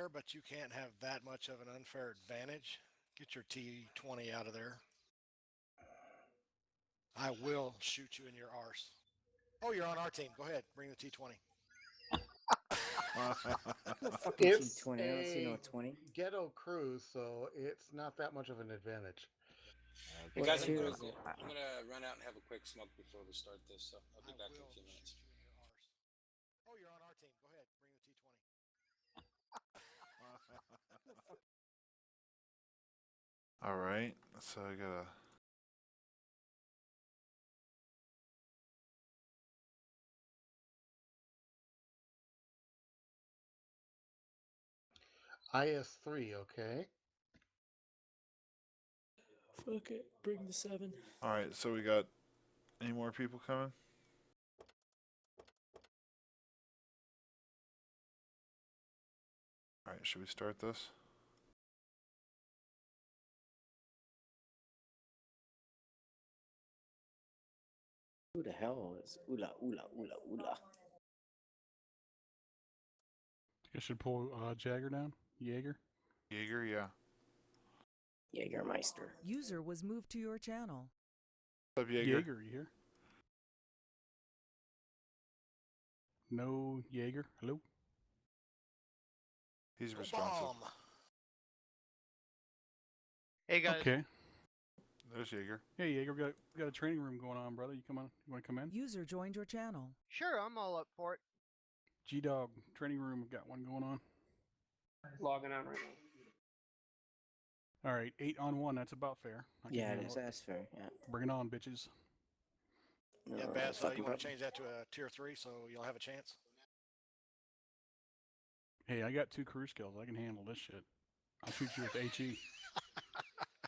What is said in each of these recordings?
unfair, but you can't have that much of an unfair advantage. Get your T20 out of there. I will shoot you in your arse. Oh, you're on our team. Go ahead. Bring the T20. No fucking It's T20. I don't see no a 20. ghetto cruise, so it's not that much of an advantage. Hey What guys, Okay. I'm tier gonna is go. it? I'm gonna run out and have a quick smoke before we start this, so I'll be I back in a will few minutes. shoot you in your arse. Oh, you're on our team. Go ahead. Bring the T20. No fucking All right, so I gotta. IS-3, okay. fuck it. Bring the 7. All right, so we got any more people coming? All right, should we start this? Who the hell is Ula Ula Ula Ula? I should pull Jagger down. Jaeger. Jaeger, yeah. Jägermeister. User was moved to your channel. What's up, Jaeger? Jaeger, you here? No Jaeger. Hello. He's responsive. Bomb. Hey guys. Okay. There's Jaeger. Hey Jaeger, we got a training room going on, brother. You come on. You want to come in? User joined your channel. Sure, I'm all up for it. G Dog training room. We've got one going on. Logging on right now. All right, 8-on-1. That's about fair. I can Yeah, it handle is. That's fair. Yeah. Bring it on, bitches. Yeah, No, Baz, fucking you want button. to change that to a tier 3 so you'll have a chance? Hey, I got 2 career skills. I can handle this shit. I'll shoot you with HE.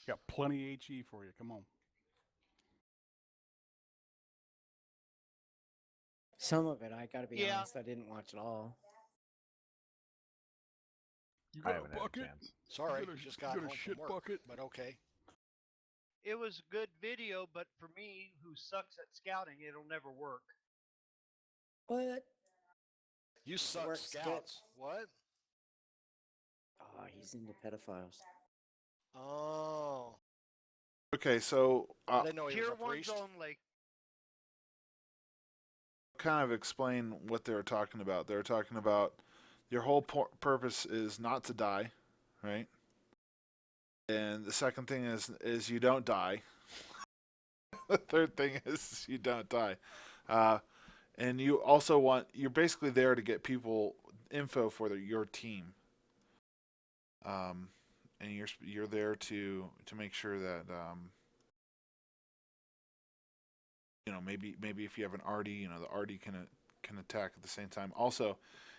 Got plenty of HE for you. Come on. Some of it, I gotta be Yeah. honest, I didn't watch it all. You I got a haven't had a bucket? chance. Sorry, You got a- just you got got a home shit from work, bucket? but okay. It was a good video, but for me, who sucks at scouting, it'll never work. What? You suck, Work scouts. What? Oh, he's into pedophiles. Oh. Okay, so I didn't know he was Tier a 1's priest. only. kind of explain what they were talking about. They were talking about your whole purpose is not to die, right? And the second thing is you don't die. The third thing is you don't die. And you also you're basically there to get people info for your team. And you're there to make sure that maybe if you have an RD, the RD can attack at the same time. Also,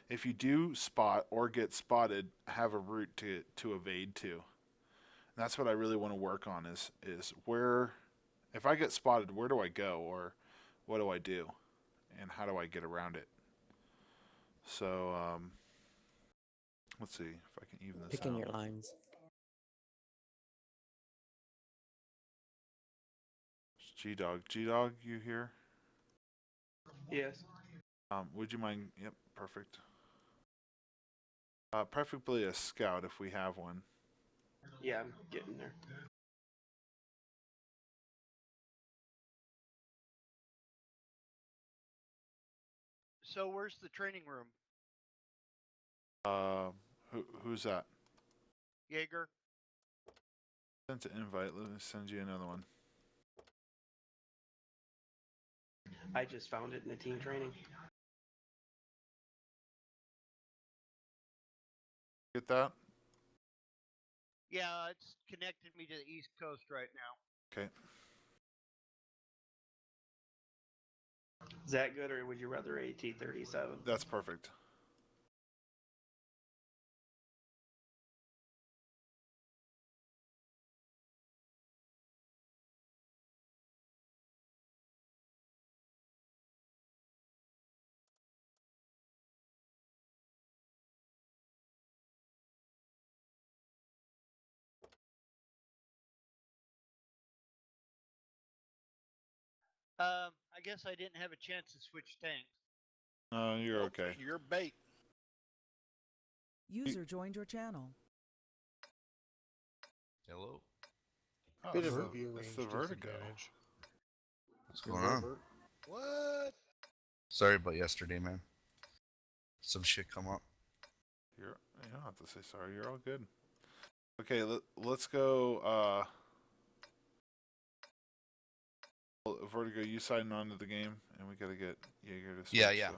if you do spot or get spotted, have a route to evade to. And that's what I really want to work on is where, if I get spotted, where do I go, or what do I do, and how do I get around it? So let's see if I can even this Picking out. your lines. G-Dog, you here? Yes. Would you mind? Yep, perfect. Preferably a scout if we have one. Yeah, I'm getting there. So where's the training room? Who's that? Jaeger? Sent an invite. Let me send you another one. I just found it in the team training. Get that? Yeah, it's connected me to the East Coast right now. Okay. Is that good, or would you rather AT-37? That's perfect. I guess I didn't have a chance to switch tanks. You're Nope, okay. You're bait. User joined your channel. Hello. Oh, Bit it's of the, a view it's range the vertigo. disadvantage. What's going on? What? Sorry about yesterday, man. Some shit come up. You don't have to say sorry. You're all good. Okay, let's go. Vertigo, you signing on to the game, and we gotta get Jaeger to switch. Yeah, yeah. So.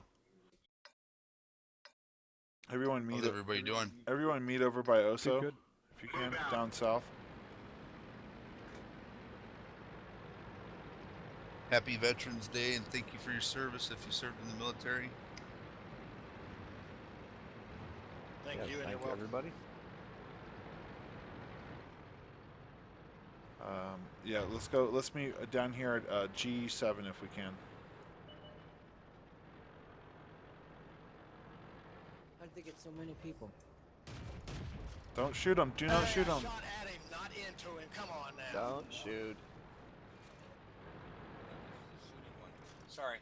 Everyone meet. How's everybody doing? Everyone meet over by Oso, Good. if you can, down south. Happy Veterans Day, and thank you for your service if you served in the military. Thank Yes, you, and thank you're you, welcome. everybody. Yeah, let's go. Let's meet down here at G7 if we can. How did they get so many people? Don't shoot him. Do not Hey, shoot I him. shot at him, not into him. Come on now. Don't shoot. Sorry.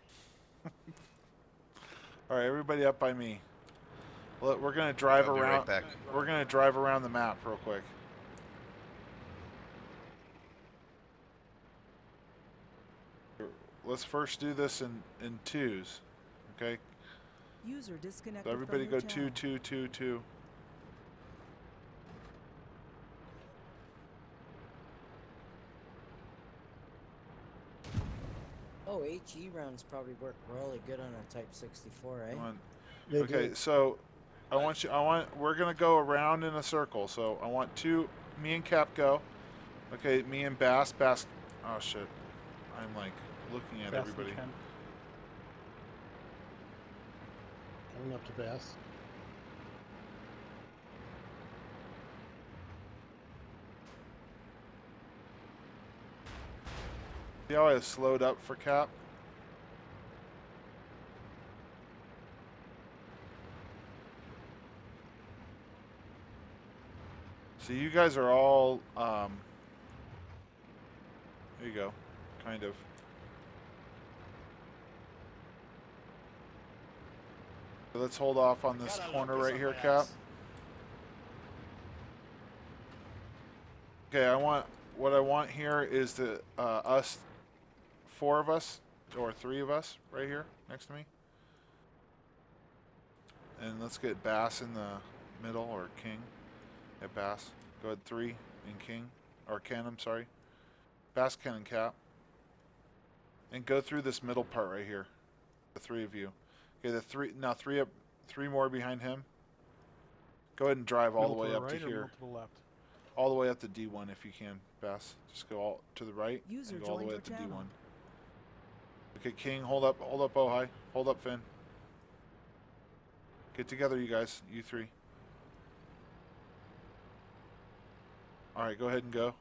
All right, everybody up by me. We're gonna drive I'll be around. right back. We're gonna drive around the map real quick. Let's first do this in twos, okay? User disconnected So everybody from go your channel. 2, 2, 2, 2. Oh, HE rounds probably work really good on a Type 64, eh? Come on. They Okay, do. so we're gonna go around in a circle. So I want me and Cap go. Okay, me and Bass. Oh shit, I'm like looking at Fast as everybody. you can. Coming up to Bass. See how I slowed up for Cap? So you guys are all, there you go, kind of. Let's hold off on this Got a corner Lucas right on here, my Cap. ass. Okay, what I want here is the us, 4 of us or 3 of us right here next to me, and let's get Bass in the middle or King. Yeah, Bass. Go ahead, 3 and King or Ken. I'm sorry, Bass, Ken, and Cap, and go through this middle part right here. The 3 of you. Okay, the 3 now 3 up, 3 more behind him. Go ahead and drive all Middle the way to the up right to or here. middle to the left? All the way up to D1 if you can, Bass. Just go all to the right User and go all the joined way your up to channel. D1. Okay, King, hold up, oh hi. Hold up, Finn. Get together, you guys, you 3. Alright, go ahead and go.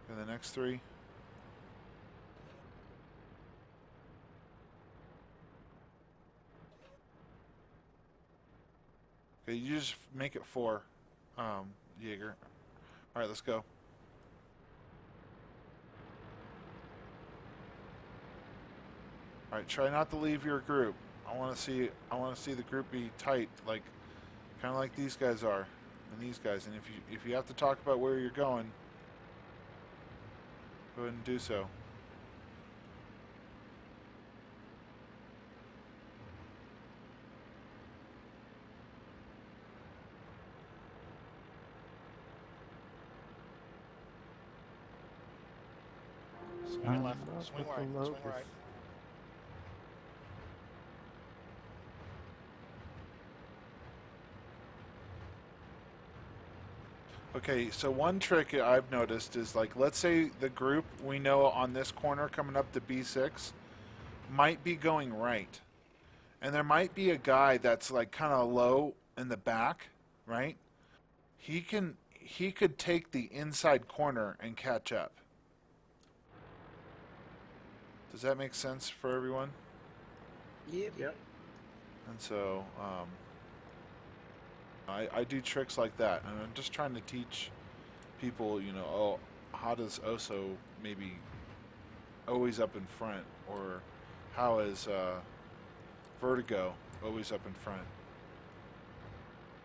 And the next 3. Okay, you just make it 4, Jaeger. Alright, let's go. Alright, try not to leave your group. I wanna see the group be tight, like kinda like these guys are. And these guys. And if you have to talk about where you're going, go ahead and do so. Swing left, swing right, swing right. Okay, so one trick I've noticed is like, let's say the group we know on this corner coming up to B6 might be going right. And there might be a guy that's like kind of low in the back, right? He could take the inside corner and catch up. Does that make sense for everyone? Yep. Yep. And so, I do tricks like that, and I'm just trying to teach people, you know, oh, how does Oso maybe always up in front, or how is Vertigo always up in front?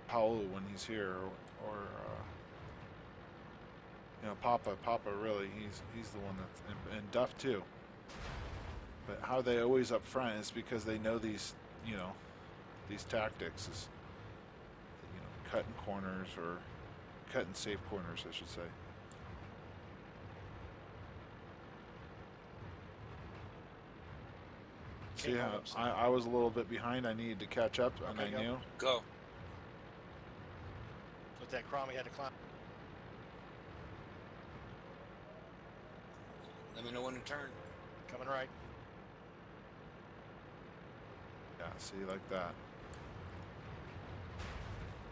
Paolo when he's here, or you know, Papa really, he's the one that's, and Duff too. But how they always up front is because they know these, you know, these tactics is, you know, cutting corners or cutting safe corners, I should say. See how I was a little bit behind. I needed to catch up, and Okay, I knew. Go. With that Chromie had to climb. Let me know when to turn. Coming right. Yeah, see, like that.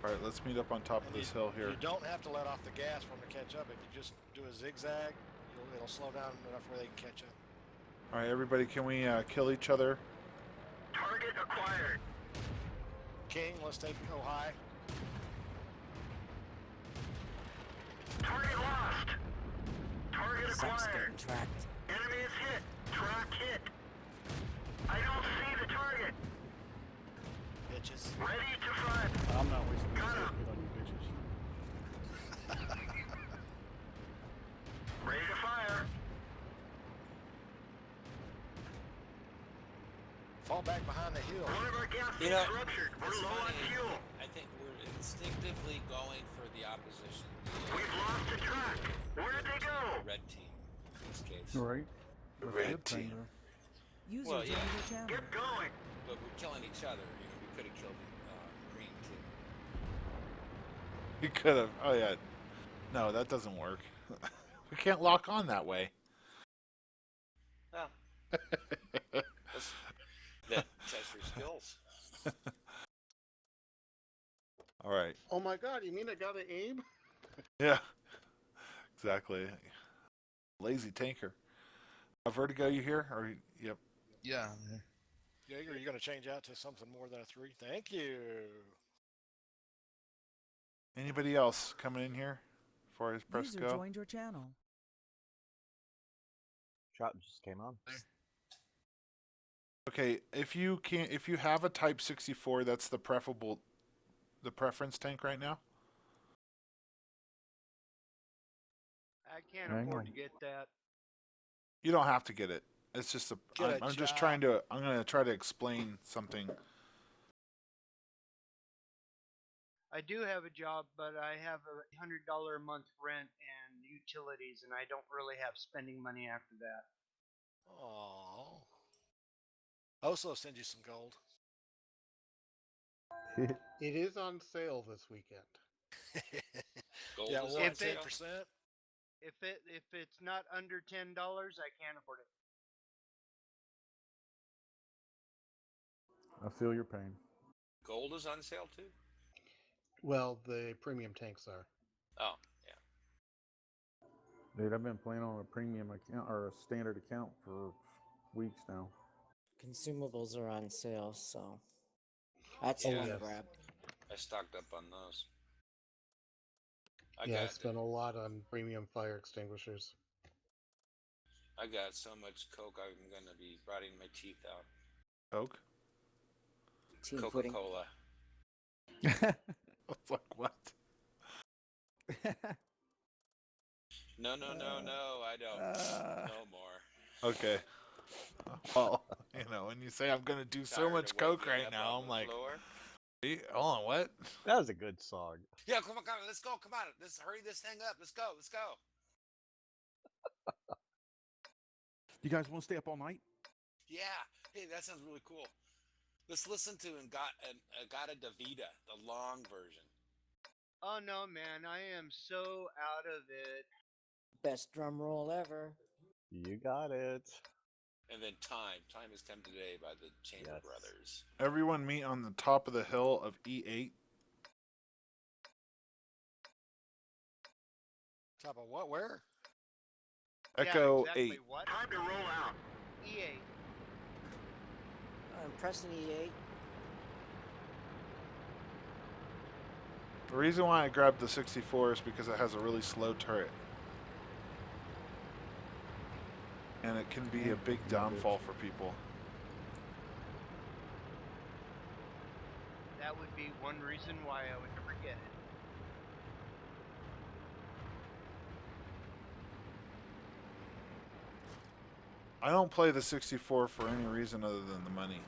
All right, let's meet up on top of this hill here. You don't have to let off the gas for them to catch up. If you just do a zigzag, it'll slow down enough where they can catch up. All right, everybody, can we kill each other? Target acquired. King, let's go high. Target lost. Target Suck's acquired. getting tracked. Enemy is hit. Track hit. I don't see the target. Bitches. Ready to fire. I'm not wasting my time on you bitches. Ready to fire. Fall back behind the hill. One of our gas You know, ruptured. We're it's low on funny. fuel. I think we're instinctively going for the opposition. We've lost the track. Where'd they go? Red team, in this case. Right. The That's a red good thing, team. though. User Well, joined yeah. your channel. Get going. But we're killing each other. You know, we could have killed green team. We could have. Oh yeah. No, that doesn't work. We can't lock on that way. Oh. That test your skills. All right. Oh my god, you mean I gotta aim? Yeah. Exactly. Lazy tanker. Vertigo, you here? Or yep. Yeah. Jaeger, are you going to change out to something more than a 3? Thank you. Anybody else coming in here before I press User go? joined your channel. Shot just came on. Okay, if you have a Type 64, that's the preference tank right now. I can't Hang afford on. to get that. You don't have to get it. It's just a. Get a I'm just job. trying to. I'm going to try to explain something. I do have a job, but I have a $100 a month rent and utilities, and I don't really have spending money after that. Aww. Oslo send you some gold. It is on sale this weekend. Gold Yeah, is what, on If it- sale. 10%? If it's not under $10, I can't afford it. I feel your pain. Gold is on sale too. Well, the premium tanks are. Oh, yeah. Dude, I've been playing on a premium account or a standard account for weeks now. Consumables are on sale, so that's Yeah. the one Yes. grab. I stocked up on those. I spent a lot on premium fire extinguishers. I got so much Coke, I'm gonna be rotting my teeth out. Coke. Team Coca Cola. It's like what? No, I don't. No more. Okay. Well, you know, when you say I'm gonna do so Tired much of coke waking right up now, on I'm the like, floor. hold on, what? That was a good song. Yeah, come on, let's go. Come on, let's hurry this thing up. Let's go. You guys want to stay up all night? Yeah. Hey, that sounds really cool. Let's listen to Agata Davida, the long version. Oh no, man, I am so out of it. Best drum roll ever. You got it. And then Time Has Come Today by the Chamber Yes. Brothers. Everyone meet on the top of the hill of E8. Top of what? Where? Echo yeah, exactly 8. What? Time to roll out. E8. I'm pressing E8. The reason why I grabbed the 64 is because it has a really slow turret. And it can be a big downfall for people. That would be one reason why I would never I don't play the 64 for any reason other than the money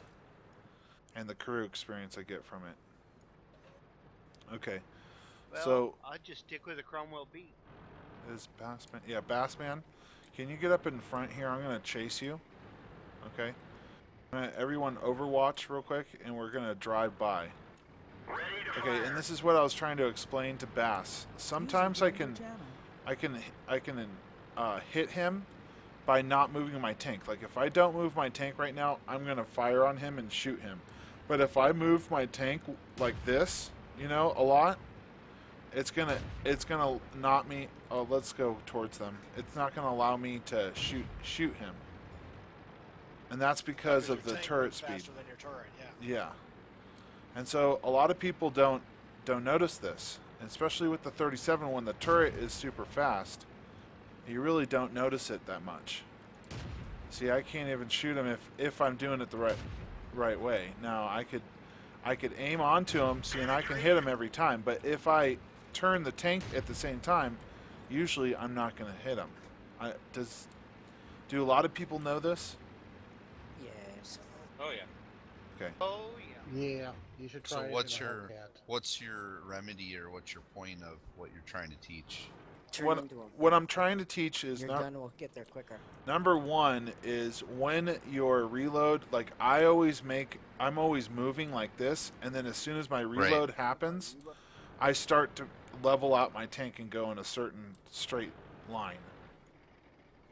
and the crew experience I get from it. Okay. Well, So I'll just stick with a Cromwell B. is Bassman? Yeah, Bassman. Can you get up in front here? I'm gonna chase you. Okay. Everyone overwatch real quick, and we're gonna drive by. Ready to Okay, fire. and this is what I was trying to explain to Bass. Sometimes I User joined can, your channel. hit him by not moving my tank. Like if I don't move my tank right now, I'm gonna fire on him and shoot him. But if I move my tank like this, you know, a lot, it's gonna not me. Oh, let's go towards them. It's not gonna allow me to shoot him. And that's because of the turret speed. Faster than your turret, yeah. Yeah. And so a lot of people don't notice this, and especially with the 37 when the turret is super fast. You really don't notice it that much. See, I can't even shoot him if I'm doing it the right way. Now I could aim onto him, see, and I can hit him every time. But if I turn the tank at the same time, usually I'm not going to hit him. Do a lot of people know this? Yes. Oh yeah. Okay. Oh yeah. Yeah, you should try So it what's in a your Hellcat. what's your remedy or what's your point of what you're trying to teach? Turn into him. What I'm trying to teach is Your gun will get there quicker. number one is when your reload, like I'm always moving like this, and then as soon as my reload happens, I start to level out my tank and go in a certain straight line.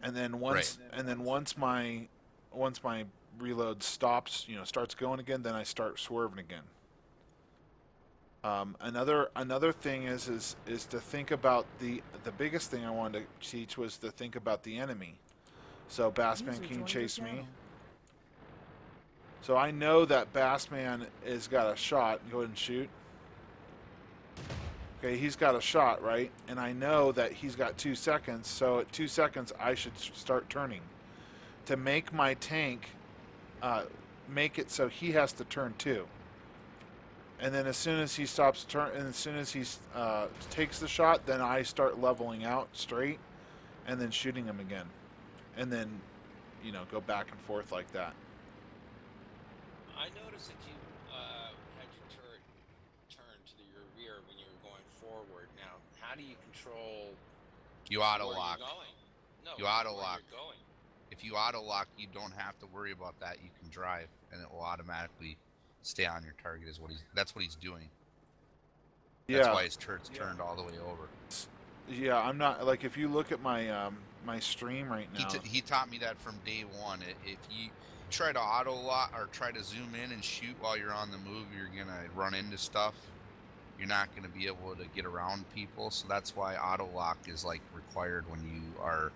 And then once my reload stops, starts going again, then I start swerving again. Another thing is to think about the biggest thing I wanted to teach was to think about the enemy. So Bassman, User can you joined your chase me? channel. So I know that Bassman has got a shot. Go ahead and shoot. Okay, he's got a shot, right? And I know that he's got 2 seconds. So at 2 seconds, I should start turning to make my tank make it so he has to turn too. And then as soon as he stops and as soon as he takes the shot, then I start leveling out straight and then shooting him again. And then, go back and forth like that. I noticed that you had your turret turned to your rear when you were going forward. Now, how do you control You where auto you're lock. going? No, You where auto lock. you're going. If you auto lock, you don't have to worry about that. You can drive, and it will automatically stay on your target. That's what he's doing. That's why his turret's turned all the way over. Yeah, I'm not like if you look at my my stream right now. He taught me that from day one. If you try to auto lock or try to zoom in and shoot while you're on the move, you're gonna run into stuff. You're not gonna be able to get around people. So that's why auto lock is like required when you are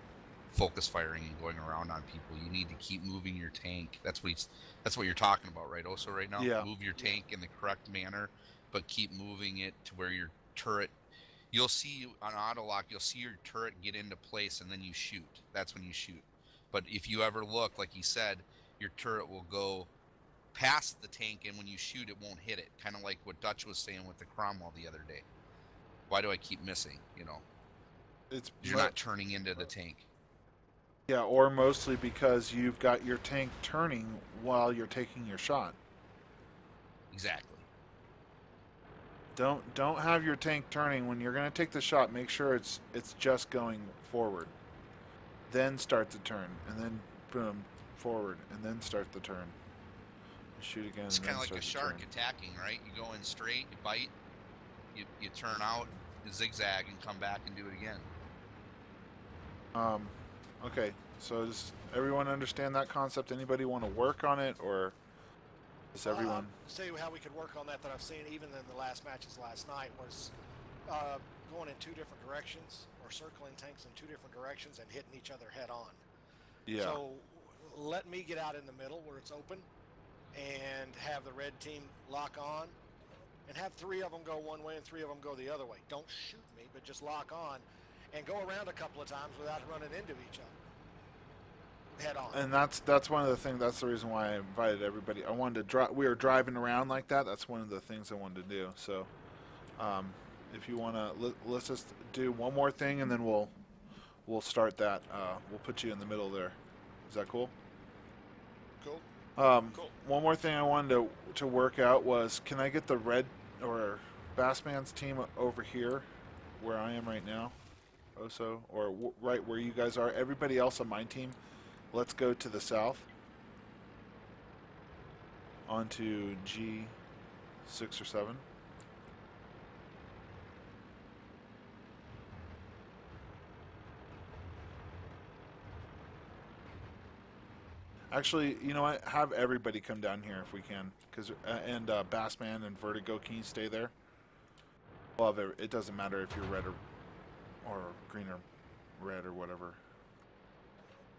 focus firing and going around on people. You need to keep moving your tank. That's what you're talking about, right? Also, right now, Yeah. Move your tank in the correct manner, but keep moving it to where your turret. You'll see on auto lock, you'll see your turret get into place, and then you shoot. That's when you shoot. But if you ever look, like he said, your turret will go past the tank, and when you shoot, it won't hit it. Kind of like what Dutch was saying with the Cromwell the other day. Why do I keep missing? You're not turning into the tank. Yeah, or mostly because you've got your tank turning while you're taking your shot. Exactly. Don't have your tank turning when you're going to take the shot. Make sure it's just going forward. Then start the turn, and then boom, forward, and then start the turn. Shoot again. It's and kind then of like a start the shark turn. attacking, right? You go in straight, you bite, you turn out, you zigzag, and come back and do it again. Okay, so does everyone understand that concept? Anybody want to work on it, or does everyone? See how we could work on that I've seen even in the last matches last night was going in two different directions or circling tanks in two different directions and hitting each other head on. Yeah. So let me get out in the middle where it's open and have the red team lock on and have three of them go one way and three of them go the other way. Don't shoot me, but just lock on and go around a couple of times without running into each other head on. And that's one of the things. That's the reason why I invited everybody. I wanted to we were driving around like that. That's one of the things I wanted to do. So, if you want to, let's just do one more thing, and then we'll start that. We'll put you in the middle there. Is that cool? Cool. Cool. One more thing I wanted to work out was, can I get the red or Bassman's team over here, where I am right now, also, or right where you guys are? Everybody else on my team, let's go to the south. Onto G6 or 7. Actually, you know what? Have everybody come down here if we can, because and Bassman and Vertigo, can you stay there? Well, it doesn't matter if you're red or green or red or whatever.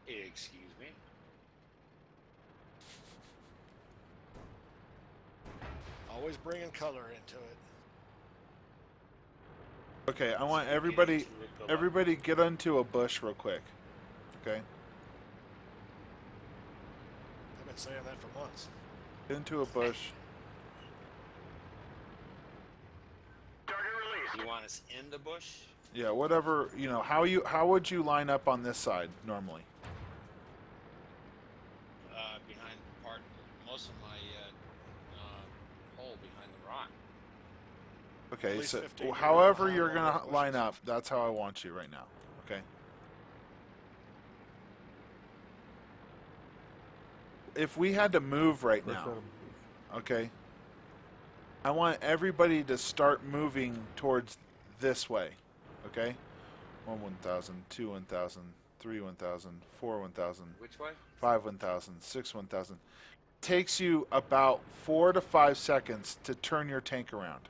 Excuse me. Always bringing color into it. Okay, I want everybody get into a bush real quick. Okay. I've been saying that for months. Get into a bush. Target released. You want us in the bush? Yeah, whatever, you know, how would you line up on this side normally? Behind most of my hole behind the rock. Okay, least so 15 however meters you're behind going one of to those line bushes. up, that's how I want you right now. Okay. If we had to move right Let's now, let 'em- okay, I want everybody to start moving towards this way, okay? 1,000, 2 1,000, 3 1,000, 4 1,000, Which way? 5 1,000, 6 1,000. Takes you about 4 to 5 seconds to turn your tank around.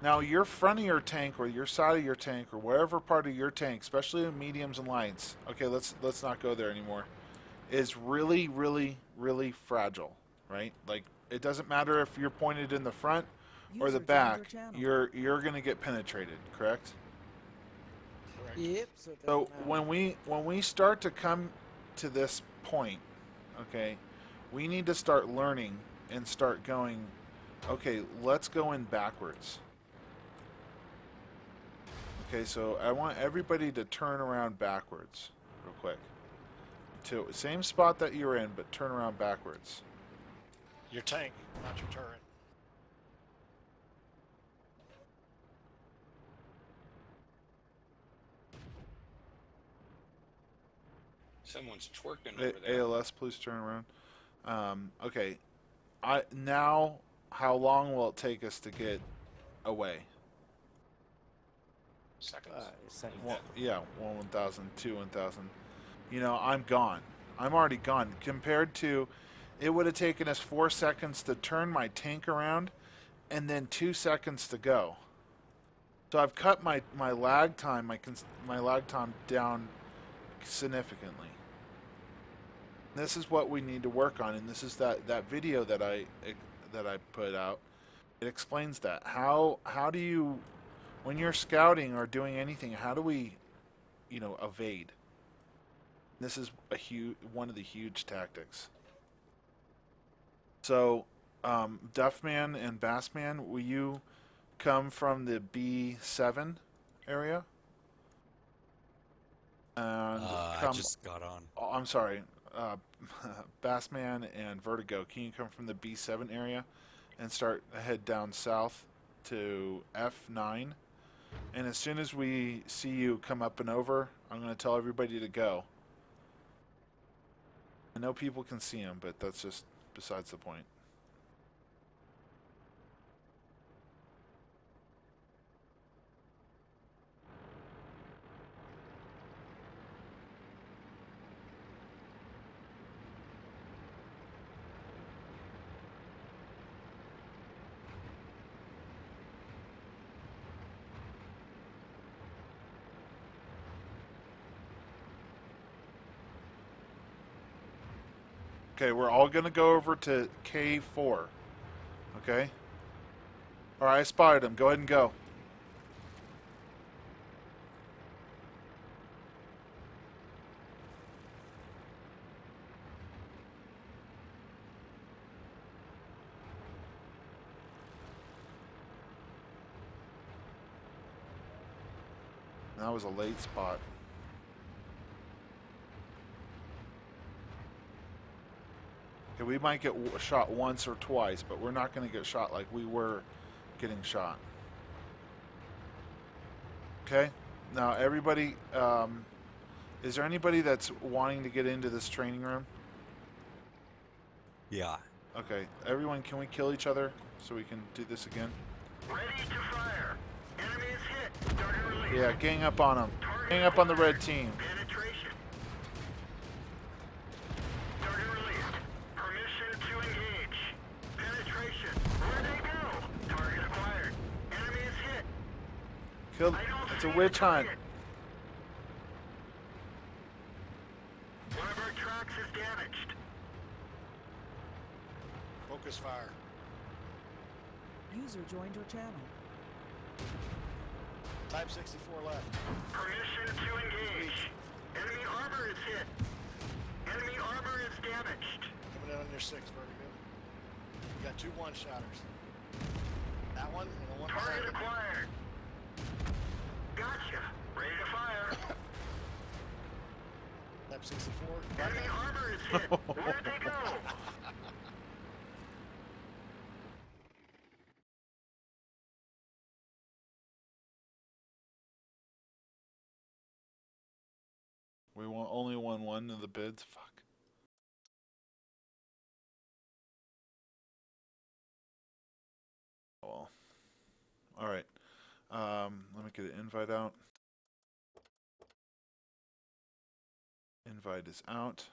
Now, your front of your tank or your side of your tank or wherever part of your tank, especially in mediums and lights, okay, let's not go there anymore, is really, really, really fragile, right? Like, it doesn't matter if you're pointed in the front or the back, you're going to get penetrated, correct? Correct. Yep. So, it So doesn't matter. when we start to come to this point, okay, we need to start learning and start going, okay, let's go in backwards. Okay, so I want everybody to turn around backwards real quick. To same spot that you're in, but turn around backwards. Your tank, not your turret. Someone's twerking over there. ALS, please turn around. Okay, now how long will it take us to get away? Seconds. Seconds. Well, yeah, 1,000, 2 1,000. You know, I'm gone. I'm already gone. Compared to, it would have taken us 4 seconds to turn my tank around, and then 2 seconds to go. So I've cut my lag time, my lag time down significantly. This is what we need to work on, and this is that video that I put out. It explains that. How do you, when you're scouting or doing anything, how do we, you know, evade? This is one of the huge tactics. So, Duffman and Bassman, will you come from the B7 area? And I just got on. Oh, I'm sorry. Bassman and Vertigo, can you come from the B7 area and head down south to F9? And as soon as we see you come up and over, I'm going to tell everybody to go. I know people can see them, but that's just besides the point. Okay, we're all going to go over to K4. Okay? Alright, I spotted him. Go ahead and go. That was a late spot. Okay, we might get shot once or twice, but we're not going to get shot like we were getting shot. Okay? Now, everybody, is there anybody that's wanting to get into this training room? Yeah. Okay, everyone, can we kill each other so we can do this again? Ready to fire. Enemy is hit. Target release. Yeah, gang up on them. Gang up on the red team. Penetration. Target released. Permission to engage. Penetration. Where'd they go? Target acquired. Enemy is hit. Kill. It's a witch hunt. One of our tracks is damaged. Focus fire. User joined your channel. Type 64 left. Permission to engage. Enemy armor is hit. Enemy armor is damaged. Coming in on your 6, Vertigo. You got 2 one-shotters. That one and the one behind Target it. acquired. Gotcha. Ready to fire. Type 64. Enemy armor is hit. Where'd they go? We only won one of the bids. Fuck. Oh, well. All right. Let me get an invite out. Invite is out.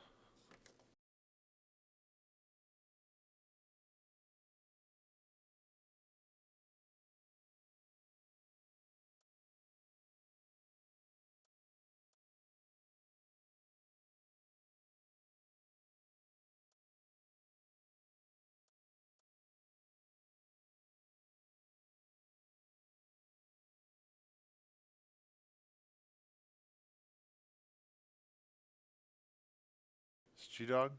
It's G-Dog.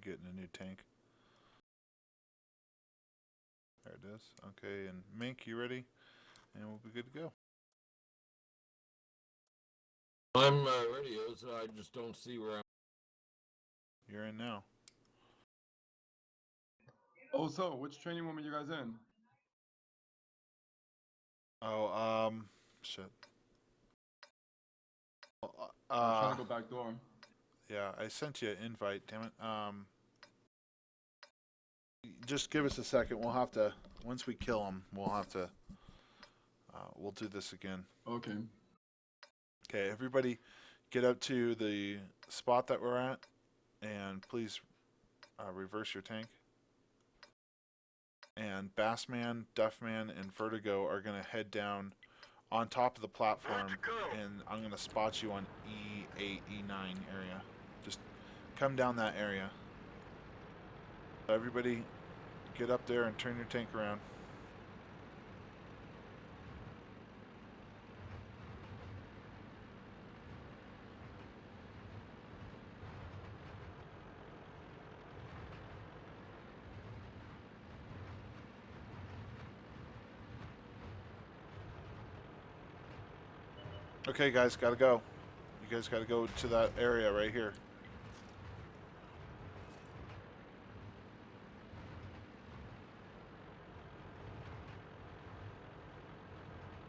Getting a new tank. There it is. Okay, and Mink, you ready? And we'll be good to go. I'm ready, so I just don't see where I'm. You're in now. Oh, so which training room are you guys in? Oh, shit. I'm trying to go back door. Yeah, I sent you an invite, damn it. Just give us a second. We'll have to, once we kill him, we'll have to, we'll do this again. Okay. Okay, everybody get up to the spot that we're at, and please reverse your tank. And Bassman, Duffman, and Vertigo are going to head down on top of the platform, and I'm going to spot you on E8, E9 area. Just come down that area. Everybody get up there and turn your tank around. Okay, guys, gotta go. You guys gotta go to that area right here.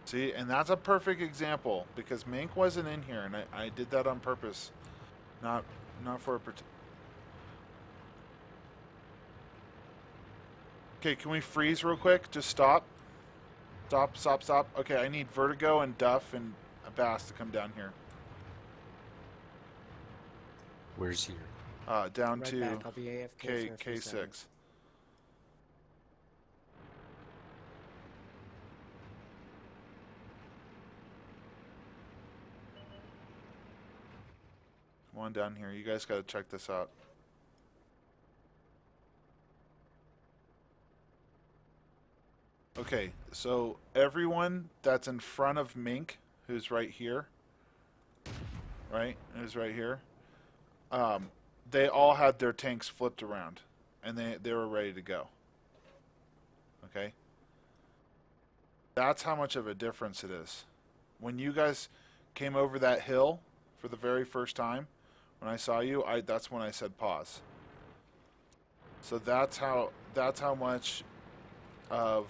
See, and that's a perfect example because Mink wasn't in here, and I did that on purpose, not for a Okay, can we freeze real quick? Just stop. Stop, stop, stop. Okay, I need Vertigo and Duff and a Bass to come down here. Where's here? Down Right to back. I'll be AFK for a few K6. seconds. Come on down here. You guys got to check this out. Okay, so everyone that's in front of Mink, who's right here, right, who's right here, they all had their tanks flipped around, and they were ready to go. Okay? That's how much of a difference it is. When you guys came over that hill for the very first time, when I saw you, that's when I said pause. So that's how much of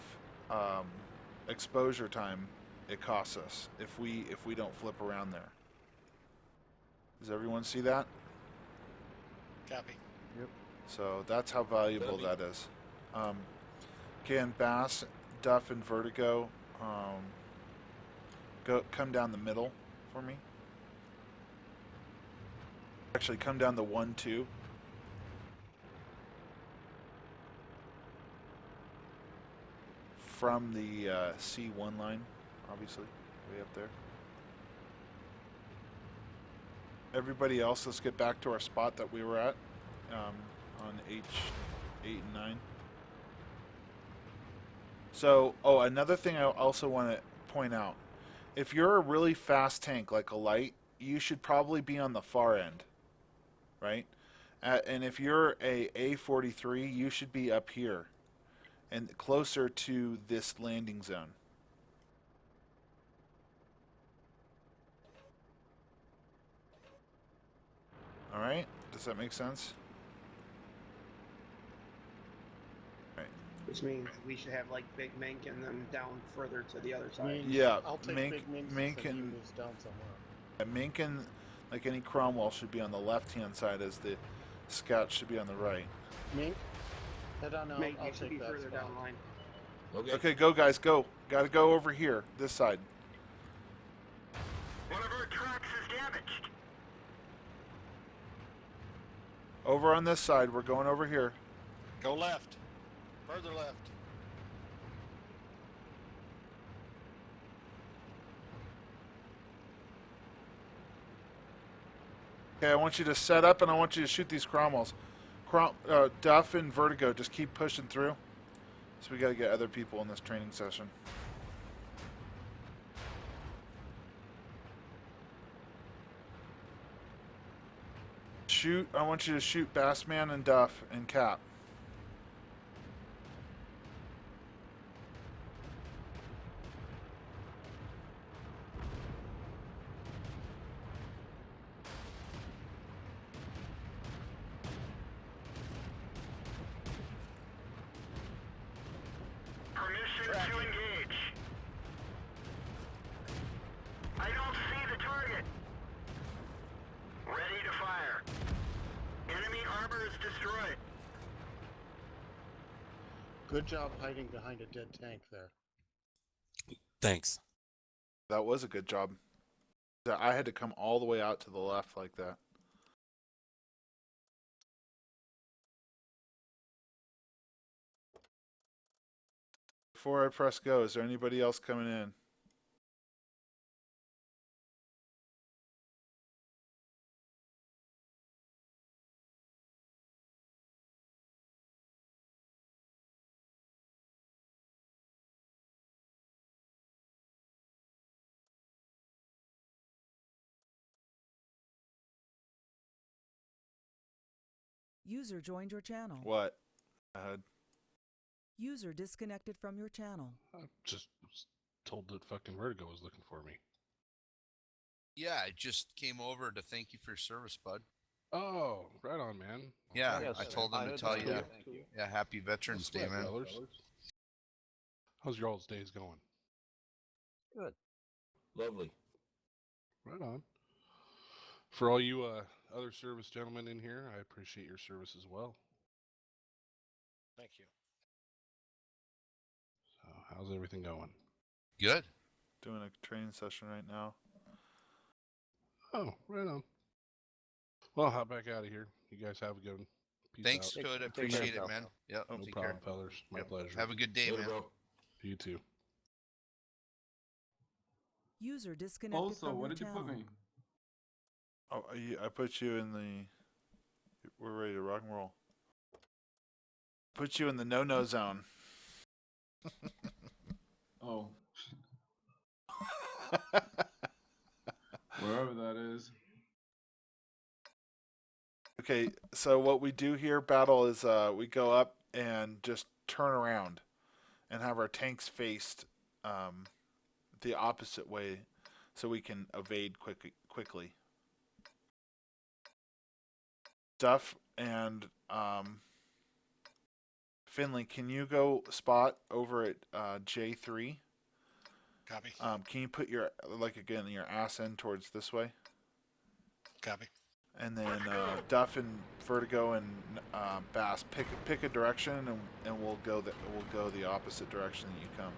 exposure time it costs us if we don't flip around there. Does everyone see that? Copy. Yep. So that's how valuable That'd that is. Can Bass, Duff, and Vertigo come down the middle for me? Actually, come down the 1-2. From the C1 line, obviously, way up there. Everybody else, let's get back to our spot that we were at on H8 and 9. So, another thing I also want to point out. If you're a really fast tank like a light, you should probably be on the far end, right? And if you're a A43, you should be up here and closer to this landing zone. All right? Does that make sense? Right. Which means we should have like Big Mink and then down further to the other side. Yeah, I'll take Mink, Big Minks Mink and he and moves down somewhere. Mink and like any Cromwell should be on the left-hand side, as the Scout should be on the right. Mink, head on out. Mink, I'll you should be take that further spot. down the line. Okay. Okay, go guys, go. Got to go over here, this side. One of our trucks is damaged. Over on this side, we're going over here. Go left. Further left. Okay, I want you to set up and I want you to shoot these Cromwells. Duff and Vertigo, just keep pushing through. So we got to get other people in this training session. Shoot, I want you to shoot Bassman and Duff and Cap. Permission to engage. I don't see the target. Ready to fire. Enemy armor is destroyed. Good job hiding behind a dead tank there. Thanks. That was a good job. I had to come all the way out to the left like that. Before I press go, is there anybody else coming in? User joined your channel. What? Ahead. User disconnected from your channel. I just was told that fucking Vertigo was looking for me. Yeah, I just came over to thank you for your service, bud. Oh, right on, man. Yeah, Yes, I told him to tell you. Yeah, happy Veterans Day, man. How's your all's days going? Good. Lovely. Right on. For all you other service gentlemen in here, I appreciate your service as well. Thank you. So, how's everything going? Good. Doing a training session right now. Oh, right on. Well, I'll hop back out of here. You guys have a good one. Peace Thanks, out. Toad. I appreciate it, man. Yep. No take problem, care. fellas. My Yep. pleasure. Have a good day, man. You too. User disconnected Also, from what your did you channel. put me? Oh, I put you in the... We're ready to rock and roll. Put you in the no-no zone. Oh. Wherever that is. Okay, so what we do here, Battle, is we go up and just turn around and have our tanks faced the opposite way so we can evade quickly. Duff and Finley, can you go spot over at J3? Copy. Can you put your your ass end towards this way? Copy. And then Duff and Vertigo and Bass pick a direction, and we'll go the opposite direction that you come.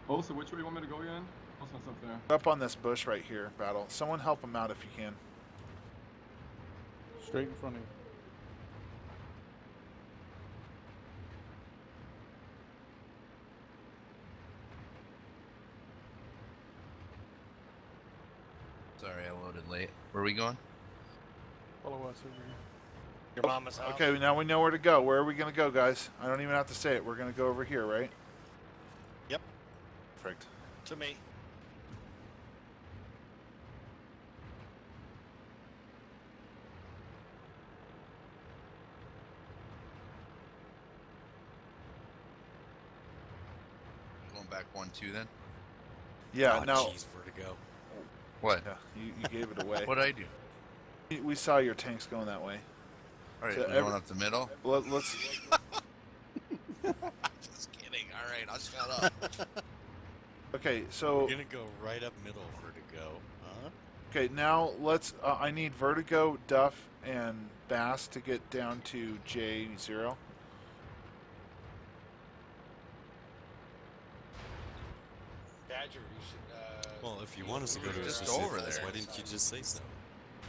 Oh, so which way you want me to go again? What's up there? Up on this bush right here, Battle. Someone help him out if you can. Straight in front of you. Sorry, I loaded late. Where are we going? Follow us over here. Your mama's house. Okay, now we know where to go. Where are we going to go, guys? I don't even have to say it. We're going to go over here, right? Yep. Perfect. To me. Going back 1-2 then? Yeah, Oh, no. jeez, Vertigo. What? Yeah, you gave it away. What'd I do? We saw your tanks going that way. All right, So we're going up the middle? Let's. Just kidding. All right, I'll shut up. Okay, so. We're gonna go right up middle, Vertigo. Huh? Okay, now let's. I need Vertigo, Duff, and Bass to get down to J0. Badger, you should. Well, if you want us to go to a just specific over place, there. why didn't you just say so?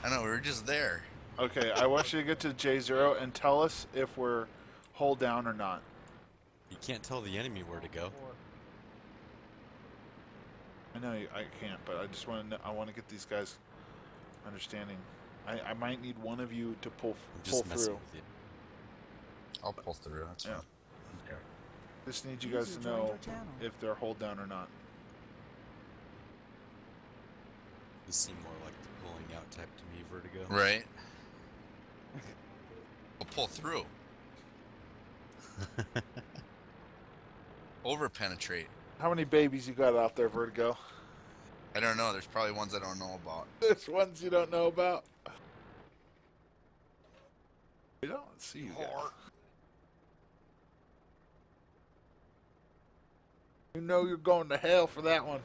I know, we were just there. Okay, I want you to get to J0 and tell us if we're hold down or not. You can't tell the enemy where to go. I know I can't, but I just want to. I want to get these guys understanding. I might need one of you to pull I'm just messing through. with you. I'll pull through. That's fine. Yeah. Just need you guys User to joined know your channel. if they're hold down or not. You seem more like the pulling out type to me, Vertigo. Right. I'll pull through. Over penetrate. How many babies you got out there, Vertigo? I don't know. There's probably ones I don't know about. There's ones you don't know about. We don't see you guys. You know you're going to hell for that one.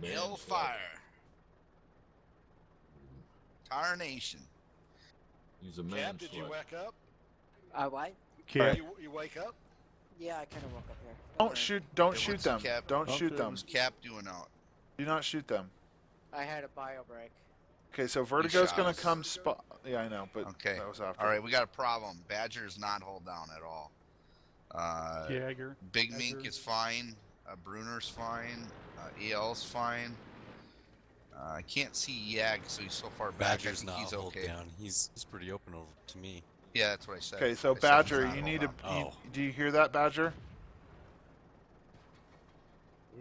Hellfire. Tarnation. He's a man. Cap, did you wake up? What? Cap. You wake up? Yeah, I kind of woke up here. Don't shoot. Don't Hey, shoot what's them. Cap? Don't shoot them. What's Cap doing out? Do not shoot them. I had a bio break. Okay, so Vertigo's shot gonna us. come spot. Yeah, I know, but Okay. that was after. All right, we got a problem. Badger's not hold down at all. Jagger. Big Mink is fine. Bruner's fine. EL's fine. I can't see Yag, so he's so far back. I Badger's think not he's hold okay. down. He's pretty open over to me. Yeah, that's what I said. Okay, so I said Badger, he's not you hold need to. down. Oh. Do you hear that, Badger?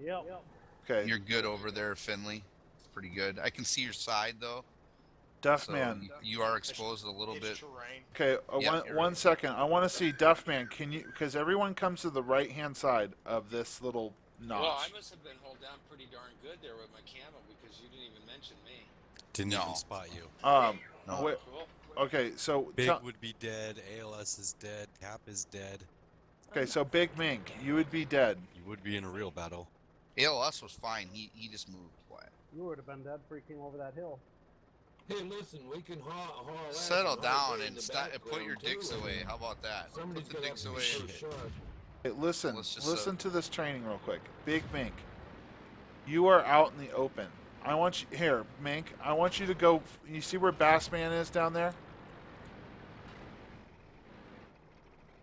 Yep. Okay. You're good over there, Finley. Pretty good. I can see your side though. Duffman. So you are exposed a little bit. Terrain. Okay, Yeah, you're one right. second. I want to see Duffman. Can you? Because everyone comes to the right-hand side of this little notch. Well, I must have been hold down pretty darn good there with my camo because you didn't even mention me. Didn't No. even spot you. No. wait, Cool. okay, so Big tell- would be dead. ALS is dead. Cap is dead. okay, so Big Mink, you would be dead. You would be in a real battle. ALS was fine. He just moved flat. You would have been dead freaking over that hill. Hey, listen, we can haul ass Settle right down there in and the put your background, dicks too. I away. mean, How about that? Somebody's Put the gonna dicks have to away. be first shot. Hey, listen, Let's just, listen to this training real quick. Big Mink, you are out in the open. I want you here, Mink. I want you to go. You see where Bassman is down there?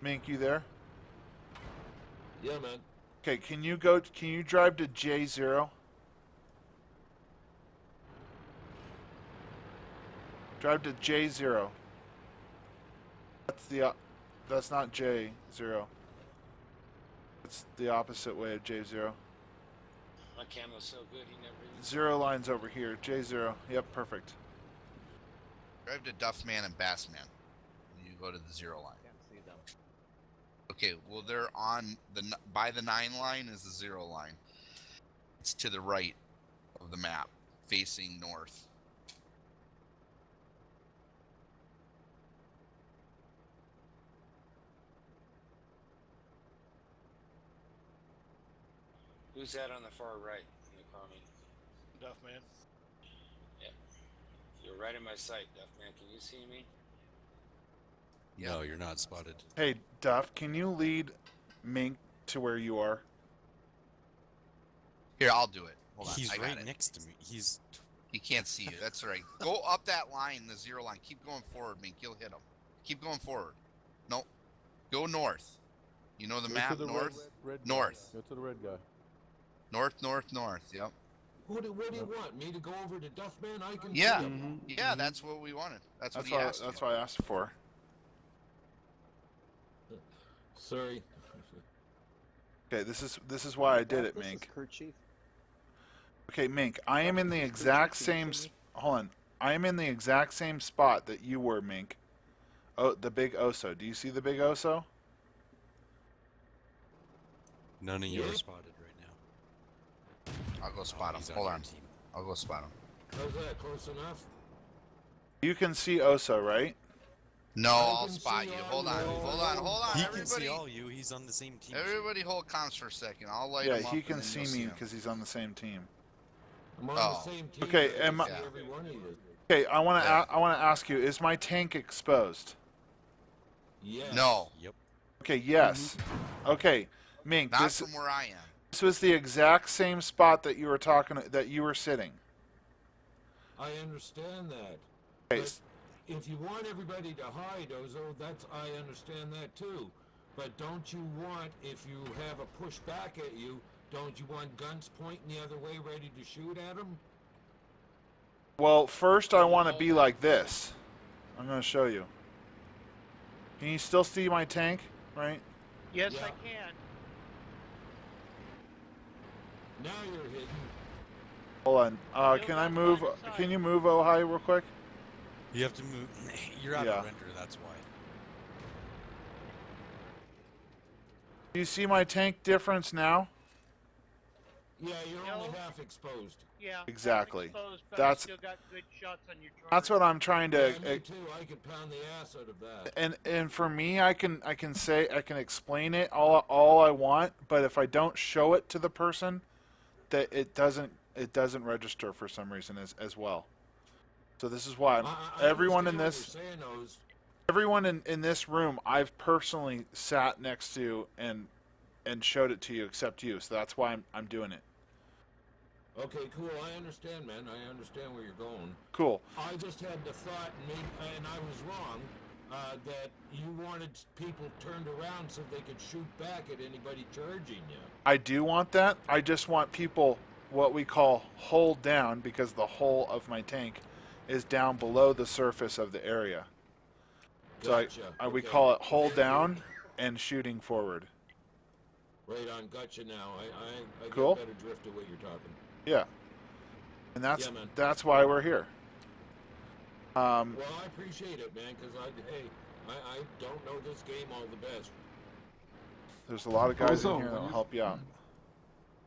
Mink, you there? Yeah, man. Okay, can you go? Can you drive to J0? Drive to J0. That's the. That's not J0. It's the opposite way of J0. My camo's so good, he never even. Zero lines over here. J0. Yep, perfect. Drive to Duffman and Bassman. You go to the 0 line. Can't see them. Okay, well they're on by the 9 line is the 0 line. It's to the right of the map, facing north. Who's that on the far right in the comment? Duff man. Yeah. You're right in my sight, Duff Man. Can you see me? No, you're not spotted. Hey, Duff, can you lead Mink to where you are? Here, I'll do it. Hold on. He's I got right it. next to me. He can't see you. That's right. Go up that line, the 0 line. Keep going forward, Mink. You'll hit him. Keep going forward. No. Go north. You know the map? North? North. Go to the red guy. North, north, north. Yep. What do you want? Me to go over to Duffman? I can. Yeah. see him. Yeah, that's what we wanted. That's what he asked. That's what I asked for. Sorry. Okay, this is why I did it, Mink. Okay, Mink, I am in the exact same. Hold on, I am in the exact same spot that you were, Mink. Oh, the big Oso. Do you see the big Oso? None of you are spotted right now. I'll go spot him. Hold on. I'll go spot him. How's that? Close enough? You can see Oso, right? No, I'll spot you. Hold on. He Everybody, can see all you. He's on the same team. everybody hold comms for a second. I'll light him Yeah, up. he and can then see you'll me him. because he's on the same team. I'm on the same team. Okay, but I am I- see every one of you. Okay, I want to ask you: is my tank exposed? Yes. No. Yep. Okay, yes. Okay, Mink. Not This from where I am. was the exact same spot that you were sitting. I understand that. Okay, But if you want everybody to hide, Ozo, I understand that too. But don't you want, if you have a push back at you, don't you want guns pointing the other way ready to shoot at them? well, first I want to be like this. I'm going to show you. Can you still see my tank? Right? Yes, Yeah. I can. Now you're hidden. Hold on. Can I move? Can you move Ojai real quick? You have to move. You're out Yeah. of render. That's why. Do you see my tank difference now? Yeah, you're only half exposed. Yeah. Exactly. Exposed, but That's- I still got good shots on your target. That's what I'm trying to. Yeah, me too. I could pound the ass out of that. And for me, I can explain it all I want, but if I don't show it to the person, that it doesn't register for some reason as well. So this is why everyone in this Saying, Oz. everyone in this room I've personally sat next to and showed it to you except you. So that's why I'm doing it. Okay, cool. I understand, man. I understand where you're going. Cool. I just had the thought, and I was wrong, that you wanted people turned around so they could shoot back at anybody charging you. I do want that. I just want people what we call hold down because the hull of my tank is down below the surface of the area. Gotcha. So we Okay. call it hold down and shooting forward. Right on, gotcha now. I Cool. get better drift of what you're talking. Yeah. And that's Yeah, man. that's why we're here. Well, I appreciate it, man, because I don't know this game all the best. There's a lot of guys Also, in here that'll help you out.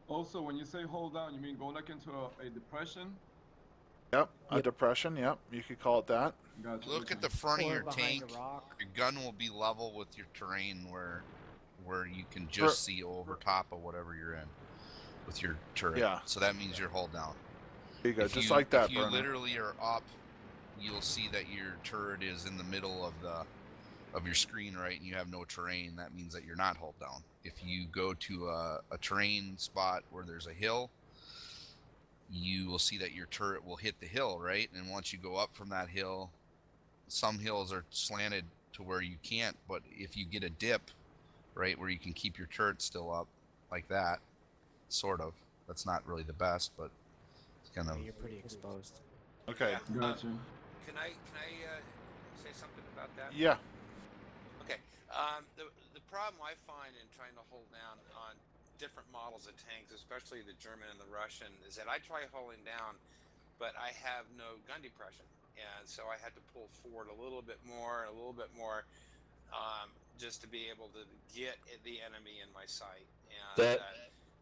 Also, when you say hold down, you mean go like into a depression? Yep, a depression. Yep, you could call it that. Gotcha. Look at the front of Or your behind tank. a rock. Your gun will be level with your terrain where you can just see over top of whatever you're in with your turret. Yeah. So that means you're hold down. There you go, If just you- like that, If you Brennan. literally are up, you'll see that your turret is in the middle of your screen, right, and you have no terrain. That means that you're not hold down. If you go to a terrain spot where there's a hill, you will see that your turret will hit the hill, right? And once you go up from that hill, some hills are slanted to where you can't, but if you get a dip, right, where you can keep your turret still up like that, sort of. That's not really the best, but it's kind of. You're pretty exposed. Okay. Gotcha. Can I say something about that? Yeah. Okay. The problem I find in trying to hold down on different models of tanks, especially the German and the Russian, is that I try holding down, but I have no gun depression, and so I had to pull forward a little bit more, just to be able to get the enemy in my sight.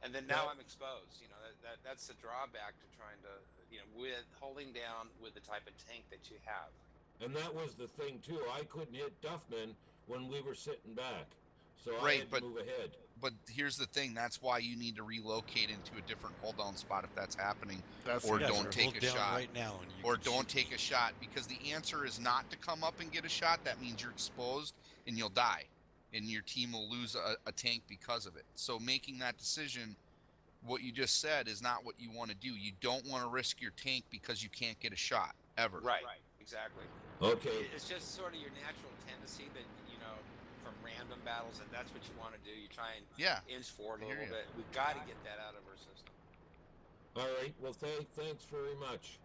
And then now I'm exposed. You know, that's the drawback to trying to, with holding down with the type of tank that you have. And that was the thing too. I couldn't hit Duffman when we were sitting back. So I Right, had to move ahead. But here's the thing. That's why you need to relocate into a different hold down spot if that's happening. That's or Yeah, don't or take hold a down shot. right now and you Or can don't shoot take a shot, because the answer is not to come up and get a shot. That means you're exposed and you'll die. And your team will lose a tank because of it. So making that decision, what you just said, is not what you want to do. You don't want to risk your tank because you can't get a shot, ever. Right. Exactly. Okay. It's just sort of your natural tendency that, from random battles, that's what you want to do. You try and inch forward a little bit. We've got to get that out of our system. All right. Well, thanks very much.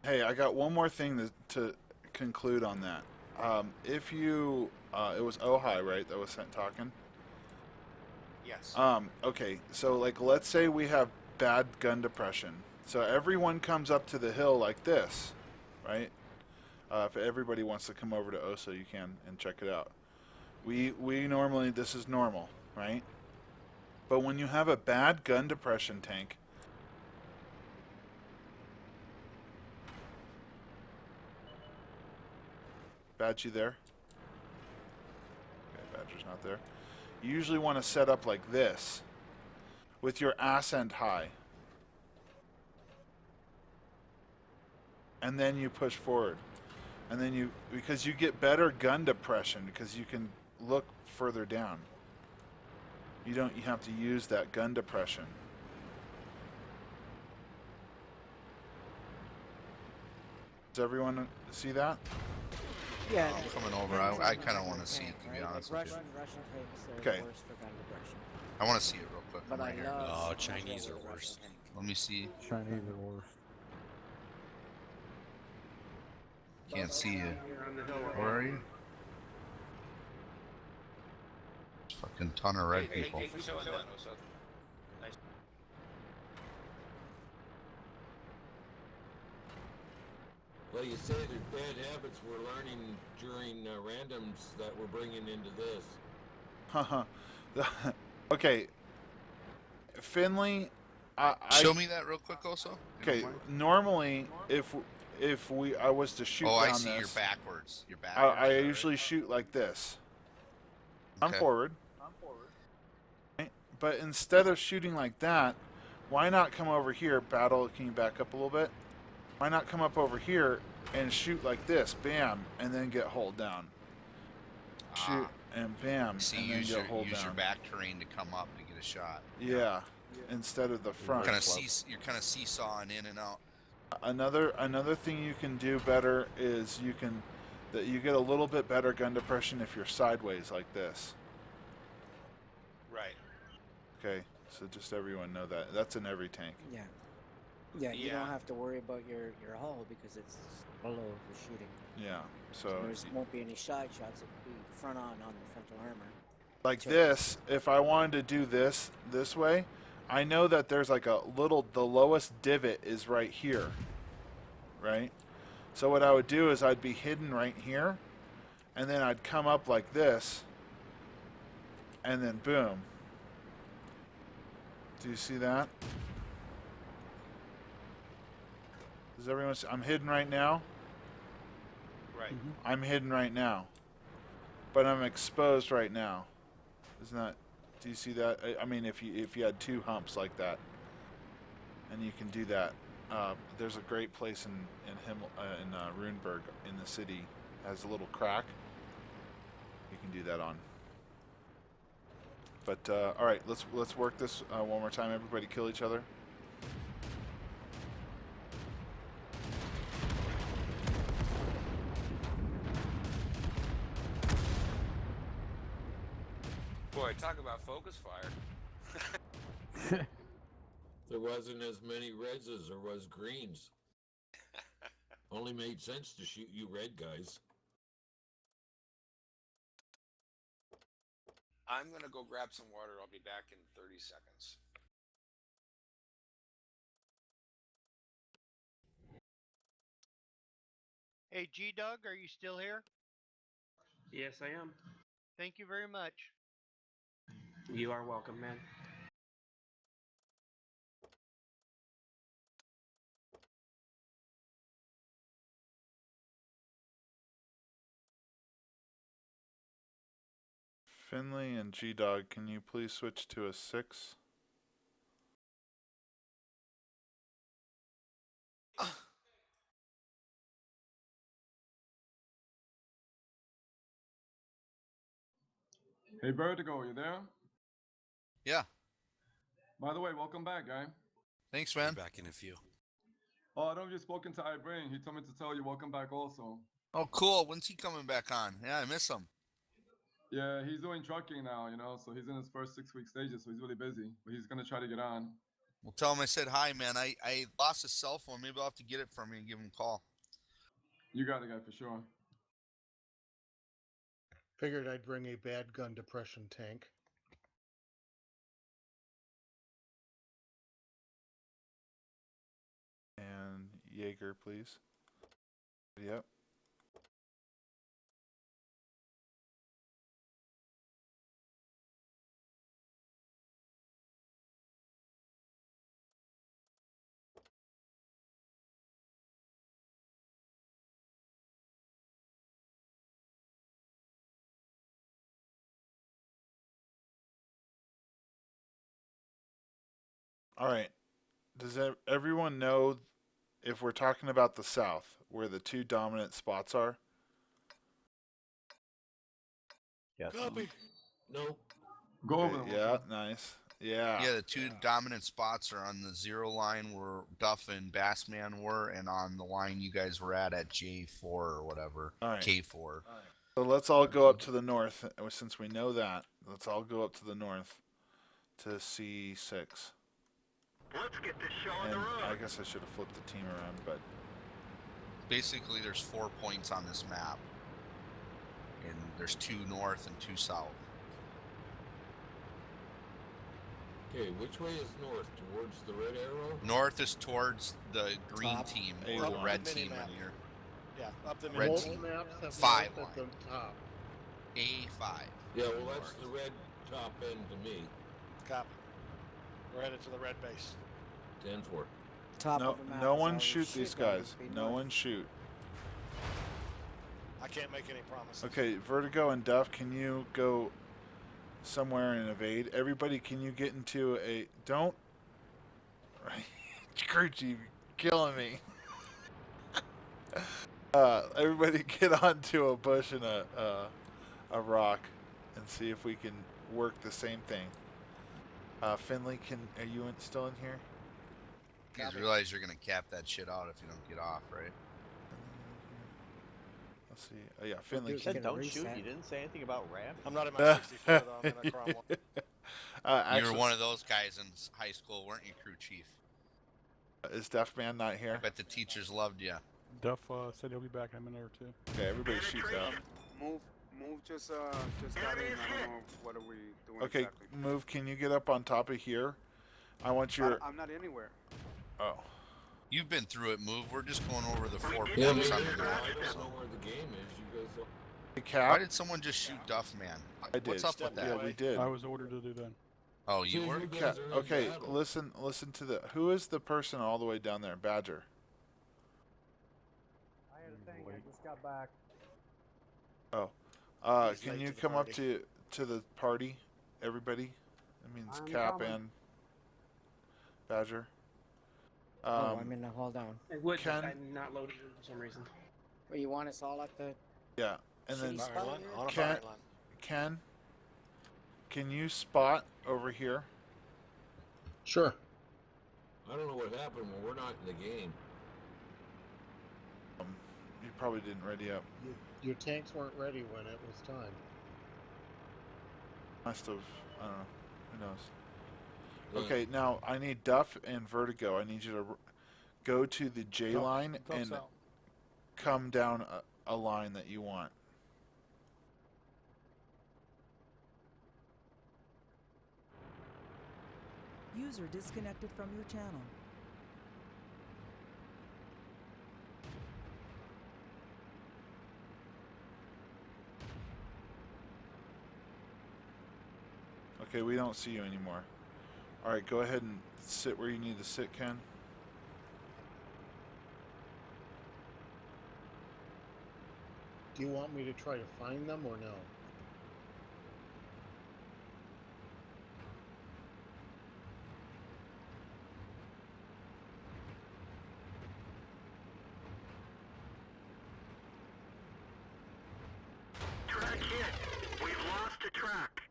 Hey, I got one more thing to conclude on that. If you, it was Ojai, right, that was sent talking? Yes. Okay, so like let's say we have bad gun depression. So everyone comes up to the hill like this, right? If everybody wants to come over to OSA, you can and check it out. We normally, this is normal, right? But when you have a bad gun depression tank, Badge, you there? Okay, Badger's not there. You usually want to set up like this, with your ass end high. And then you push forward. And then because you get better gun depression, because you can look further down. You have to use that gun depression. Does everyone see that? Yeah. I'm coming over. I kind of want to see it, to be honest with you. Russian tanks Okay. are worse for gun depression. I want to see it real quick. But I'm I right here. love Oh, Chinese are worse. Let me see. Chinese are worst. Can't see you. You're on the hill. Where are you? Fucking ton of red people. Hey, for showing that, Osa. Nice. Well, you say there's bad habits we're learning during randoms that we're bringing into this. Haha. Okay. Finley, Show me that real quick, also. Okay, normally if I was to shoot down I see. this, You're backwards. You're backwards. I usually shoot like this. I'm forward. Right? But instead of shooting like that, why not come over here? Battle, can you back up a little bit? Why not come up over here and shoot like this? Bam, and then get hold down. Shoot and bam, See, and then use get hold your down. back terrain to come up to get a shot. Yeah, instead of the front. You're kind of seesawing in and out. Another thing you can do better is you get a little bit better gun depression if you're sideways like this. Right. Okay, so just everyone know that. That's in every tank. Yeah. Yeah, you don't have to worry about your hull because it's below the shooting. Yeah, so there won't be any side shots. It'll be front on the frontal armor. like this, if I wanted to do this way, I know that there's like the lowest divot is right here, right? So what I would do is I'd be hidden right here, and then I'd come up like this, and then boom. Do you see that? Does everyone see? I'm hidden right now. Right. I'm hidden right now, but I'm exposed right now. Isn't that? Do you see that? I mean, if you had two humps like that, and you can do that. There's a great place in Runeberg in the city, has a little crack. You can do that on. But all right, let's work this one more time. Everybody, kill each other. Boy, talk about focus fire. There wasn't as many reds as there was greens. Only made sense to shoot you red guys. I'm going to go grab some water. I'll be back in 30 seconds. Hey, G-Doug, are you still here? Yes, I am. Thank you very much. You are welcome, man. Finley and G Dog, can you please switch to a 6? Hey, Vertigo, you there? Yeah. By the way, welcome back, guy. Thanks, man. Back in a few. Oh, I don't know if you've spoken to iBrain. He told me to tell you welcome back also. Oh, cool. When's he coming back on? Yeah, I miss him. Yeah, he's doing trucking now, you know, so he's in his first 6-week stages, so he's really busy. But he's going to try to get on. Well, tell him I said hi, man. I lost his cell phone. Maybe I'll have to get it from you and give him a call. You got it, guy, for sure. Figured I'd bring a bad gun depression tank. And Jaeger, please. Yep. All right. Does everyone know if we're talking about the south, where the 2 dominant spots are? Yes. Copy. Nope. Go Okay, over them. yeah, nice. Yeah. Yeah, the 2 dominant spots are on the 0 line where Duff and Bassman were, and on the line you guys were at J4 or whatever. All right. K4. All right. So let's all go up to the north. Since we know that, let's all go up to the north to C6. Let's get this show on And the road. I guess I should have flipped the team around, but Basically, there's 4 points on this map. And there's 2 north and 2 south. Okay, which way is north? Towards the red arrow? North is towards the green Top. team, A1. or the red Up the team mini-map. in here. Yeah, up the Red middle. team. Maps have 5 north at the top. A5. Yeah, well, that's the red top end to me. Copy. We're headed to the red base. 10-4. Top no, of the map no is one always shoot these shit, that guys. must be No north. one shoot. I can't make any promises. Okay, Vertigo and Duff, can you go somewhere and evade? Everybody, can you get into a... Don't... Scrooge, you're killing me. Everybody get onto a bush and a rock and see if we can work the same thing. Finley, are you still in here? You guys realize you're going to cap that shit out if you don't get off, right? Let's see. Oh, yeah, Finley. You said don't Shoot, you didn't say anything about ramp. I'm not in my 64 though. I'm in a Chrome one. You were one of those guys in high school, weren't you, crew chief? Is Deaf Man not here? I bet the teachers loved you. Duff said he'll be back in a minute or 2. Okay, everybody shoot out. Move just got in. I don't know what are we doing Okay, exactly. Move, can you get up on top of here? I want your... I'm not anywhere. Oh. You've been through it, Move. We're just going over the 4 Yeah, points maybe on the map. I don't So. know where the game is. You guys don't... Hey, Cap? Why did someone just shoot Duff Man? I did. What's up with that? Yeah, we did. I was ordered to do that. Oh, you So were? you guys are in Okay, battle. listen to the... Who is the person all the way down there? Badger. I had a thing. I just got back. Oh. He's Can late you to the come up party. to the party, everybody? That means I'm Cap coming. and Badger. Oh, I'm in the hold down. It would, Ken? I'm not loaded for some reason. Well, you want us all at the... Yeah, and then Shitty Firing line? On a Ken, firing line. Ken, can you spot over here? Sure. I don't know what happened when we're not in the game. You probably didn't ready up. Your tanks weren't ready when it was time. Must have. I don't know. Who knows? Yeah. Okay, now I need Duff and Vertigo. I need you to go to the J line Duff's and out. come down a line that you want. User disconnected from your channel. Okay, we don't see you anymore. All right, go ahead and sit where you need to sit, Ken. Do you want me to try to find them or no? track.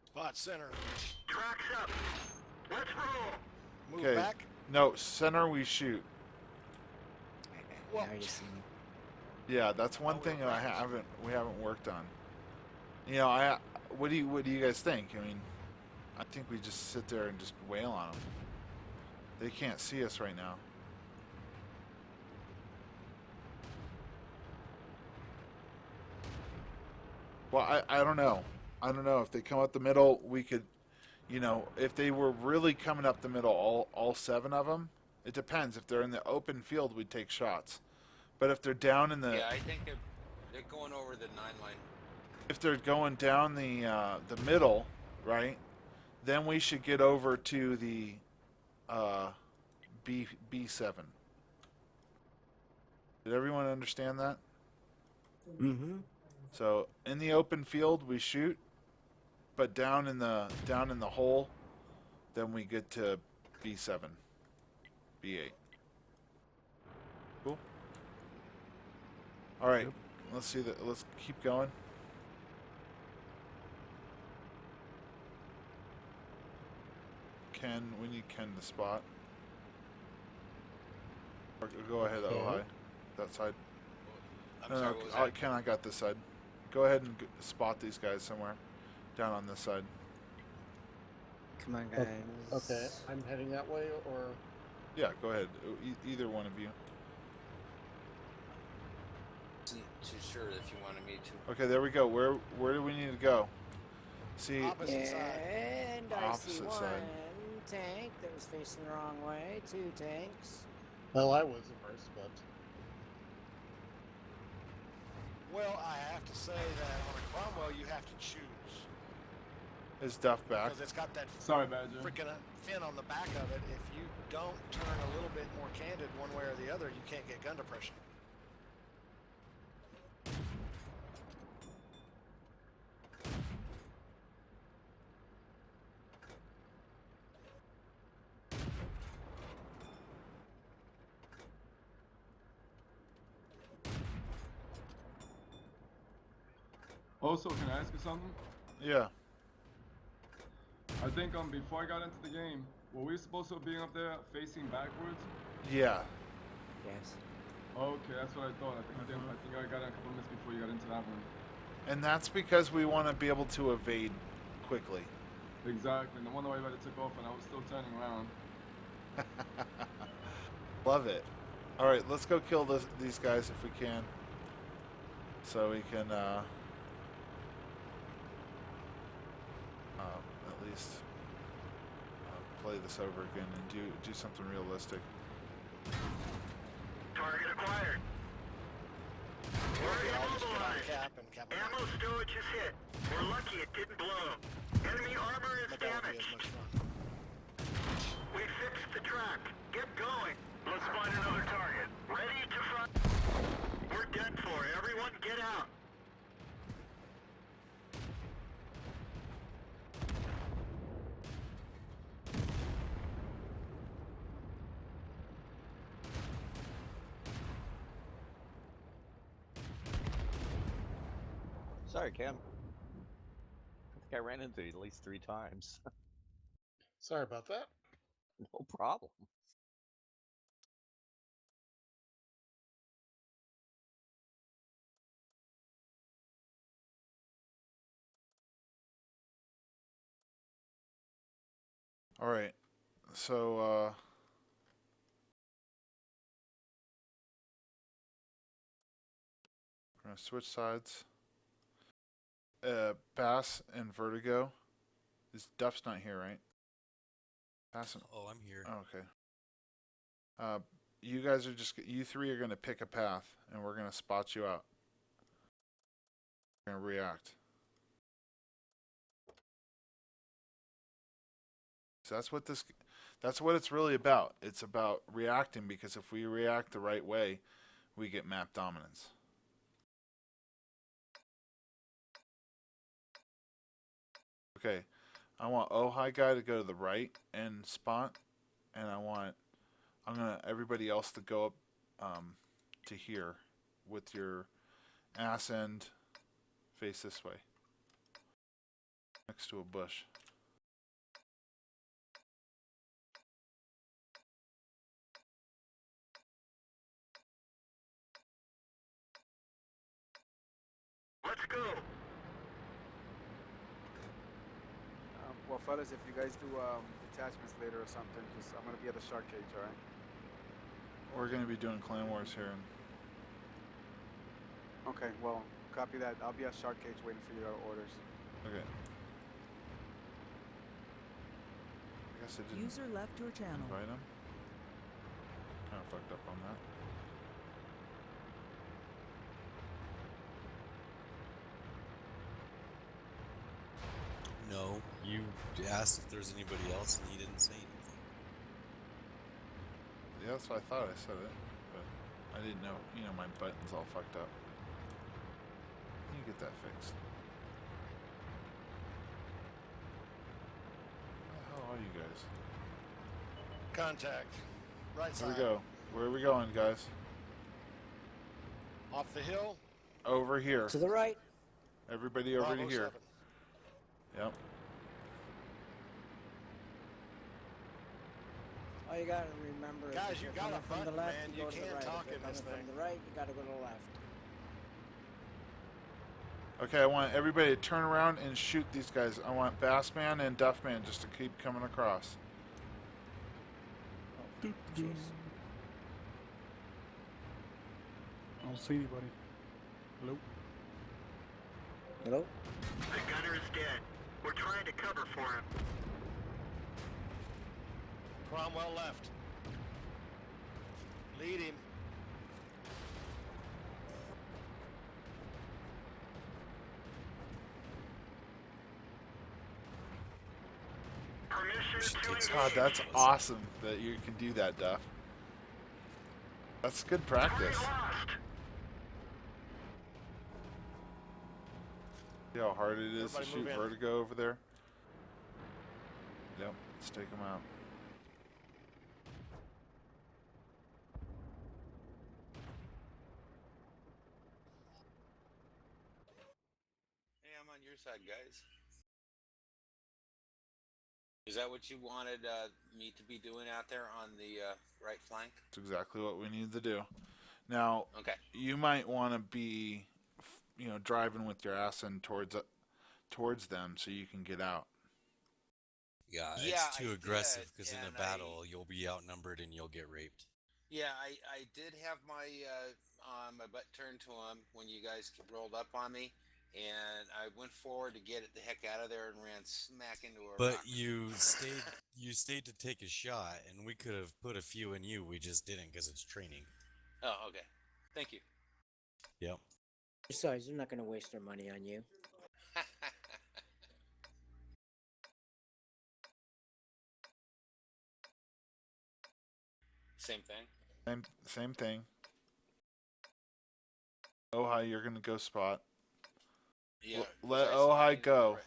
Spot center. Track's up. Let's roll. Move Okay. back. No, center we shoot. Well, Now you see me. Yeah, that's one thing that we haven't worked on. You know, what do you guys think? I mean, I think we just sit there and just wail on them. They can't see us right now. Well, I don't know. I don't know if they come up the middle. We could, you know, if they were really coming up the middle, all 7 of them. It depends. If they're in the open field, we'd take shots. But if they're down in the Yeah, I think they're going over the 9 line. if they're going down the middle, right, then we should get over to the B7. Did everyone understand that? Mm-hmm. So in the open field we shoot, but down in the hole, then we get to B7, B8. Cool. All right, let's see that. Let's keep going. Ken, we need Ken to spot. Or go ahead, Okay. Ojai. That side. I'm No, sorry, no, what was that? Ken, I got this side. Go ahead and spot these guys somewhere down on this side. Come on, guys. Okay, I'm heading that way, or Yeah, go ahead. Either one of you. Wasn't too sure if you wanted me to. Okay, there we go. Where do we need to go? See, Opposite side. And I see Opposite one side. tank that was facing the wrong way. 2 tanks. well, I was immersed, but Well, I have to say that on a Cromwell, you have to choose. is Duff back? Because it's got that Sorry, Badger. freaking fin on the back of it. If you don't turn a little bit more candid one way or the other, you can't get gun depression. Also, can I ask you something? Yeah. I think before I got into the game, were we supposed to be up there facing backwards? Yeah. Yes. Okay, that's what I thought. I think I got it a couple minutes before you got into that one. And that's because we want to be able to evade quickly. Exactly. No wonder why everybody took off and I was still turning around. Love it. All right, let's go kill these guys if we can. So we can at least play this over again and do something realistic. Target acquired. Okay, We're I'll just get on immobilized. cap and cap them Ammo out. storage is hit. We're lucky it didn't blow. Enemy armor is But that would be as damaged. much fun. We fixed the track. Get going. Let's find another target. Ready to front. We're dead for. Everyone get out. Sorry, Cam. I think I ran into you at least 3 times. sorry about that. No problem. All right. So we're gonna switch sides. Bass and Vertigo. Duff's not here, right? Bass and, Oh, I'm here. oh, okay. You guys are you 3 are gonna pick a path, and we're gonna spot you out. We're gonna react. So that's what it's really about. It's about reacting, because if we react the right way, we get map dominance. Okay, I want Ojai guy to go to the right and spot, and I'm gonna everybody else to go up to here with your ass end face this way, next to a bush. Let's go. Well, fellas, if you guys do detachments later or something, just I'm gonna be at the shark cage, all right? We're gonna be doing clan wars here. Okay, well, copy that. I'll be at shark cage waiting for your orders. Okay. I guess I didn't User left your channel. invite him. Kind of fucked up on that. No, you asked if there's anybody else, and he didn't say anything. Yeah, that's what I thought I said it, but I didn't know. You know, my button's all fucked up. You get that fixed. Where the hell are you guys? Contact. Right Here side. we go. Where are we going, guys? Off the hill. Over here. To the right. Everybody over to Bravo here. 7. Yep. All you gotta remember is Guys, if you you're got coming a from the button, left, man. you You go to the can't right. talk If you're in this coming thing. from the right, you gotta go to the left. Okay, I want everybody to turn around and shoot these guys. I want Bassman and Duffman just to keep coming across. Jeez. I don't see anybody. Hello? Hello? The gunner is dead. We're trying to cover for him. Cromwell left. Lead him. Permission to engage. God, that's awesome that you can do that, Duff. That's good practice. See how hard it is to Everybody shoot move in. vertigo over there? Yep, let's take them out. Hey, I'm on your side, guys. Is that what you wanted me to be doing out there on the right flank? That's exactly what we need to do. Now, Okay. you might want to be, you know, driving with your ass end towards them so you can get out. Yeah, Yeah, it's too I aggressive did, because in a and battle you'll be outnumbered and you'll get raped. Yeah, I did have my butt turned to him when you guys rolled up on me, and I went forward to get it the heck out of there and ran smack into a But rock. you stayed to take a shot, and we could have put a few in you. We just didn't because it's training. Oh, okay. Thank you. Yep. Besides, they're not gonna waste their money on you. Same thing. Same thing. Oh, hi, you're gonna go spot. Yeah. Let precisely. Ojai go.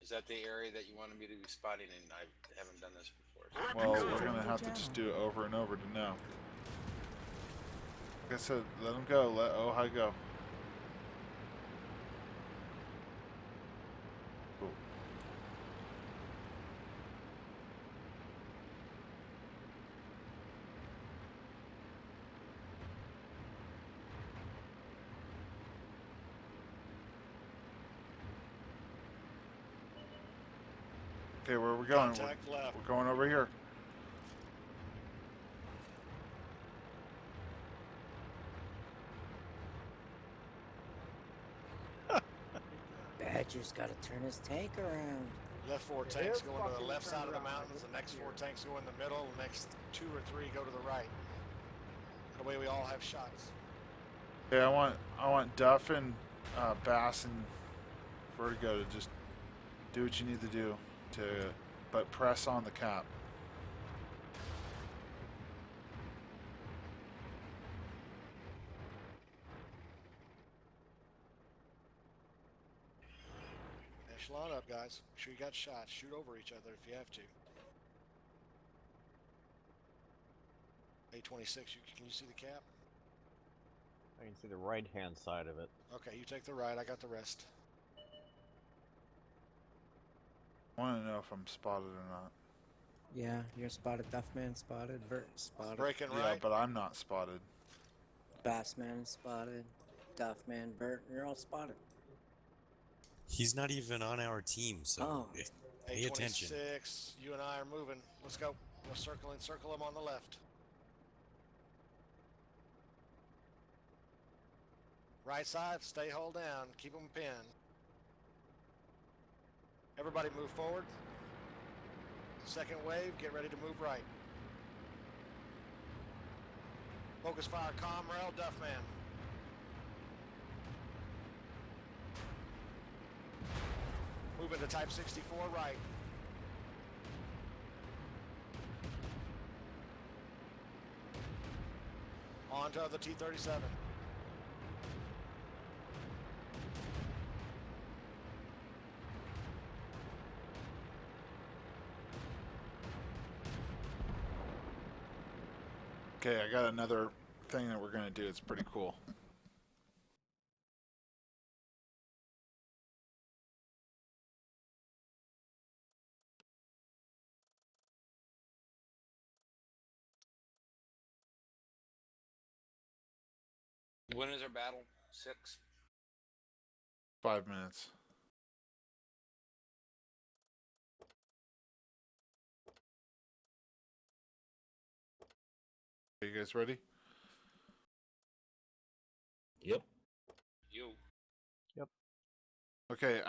Is that the area that you wanted me to be spotting in? I haven't done this before. Well, we're gonna have to just do it over and over to know. Like I said, let him go. Let Ojai go. Cool. Okay, where are we going? Contact left. We're going over here. Badger's gotta turn his tank around. Left 4 tanks go into the left side of the mountains. The next 4 tanks go in the middle. The next 2 or 3 go to the right. That way we all have shots. Yeah, I want Duff and Bass and Vertigo to just do what you need to do but press on the cap. Echelon up, guys. Make sure you got shots. Shoot over each other if you have to. A26, can you see the cap? I can see the right-hand side of it. Okay, you take the right. I got the rest. I want to know if I'm spotted or not. Yeah, you're spotted. Duffman spotted. Vert spotted. Breaking Yeah, right. but I'm not spotted. Bassman spotted. Duffman, Vert, you're all spotted. He's not even on our team, so Oh. pay attention. A26, you and I are moving. Let's go. We'll circle him on the left. Right side, stay hold down. Keep them pinned. Everybody move forward. Second wave, get ready to move right. Focus fire, Comrail, Duffman. Move into Type 64 right. On to the T-37. Okay, I got another thing that we're going to do. It's pretty cool. When is our battle? 6? 5 minutes. Are you guys ready? Yep. You. Yep. Okay,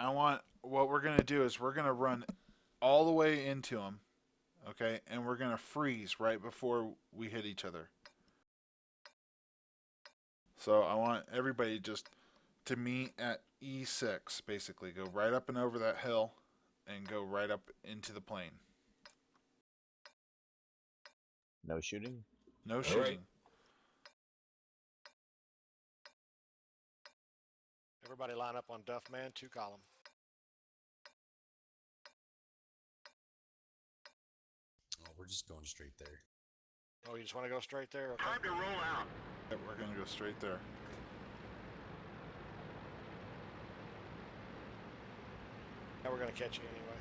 what we're going to do is we're going to run all the way into them, okay, and we're going to freeze right before we hit each other. So I want everybody just to meet at E6, basically. Go right up and over that hill and go right up into the plane. No shooting? No shooting. Everybody line up on Duffman, 2 column. Oh, we're just going straight there. Oh, you just want to go straight there? Okay. Time to roll out. Yep, we're going to go straight there. Now we're going to catch you anyway.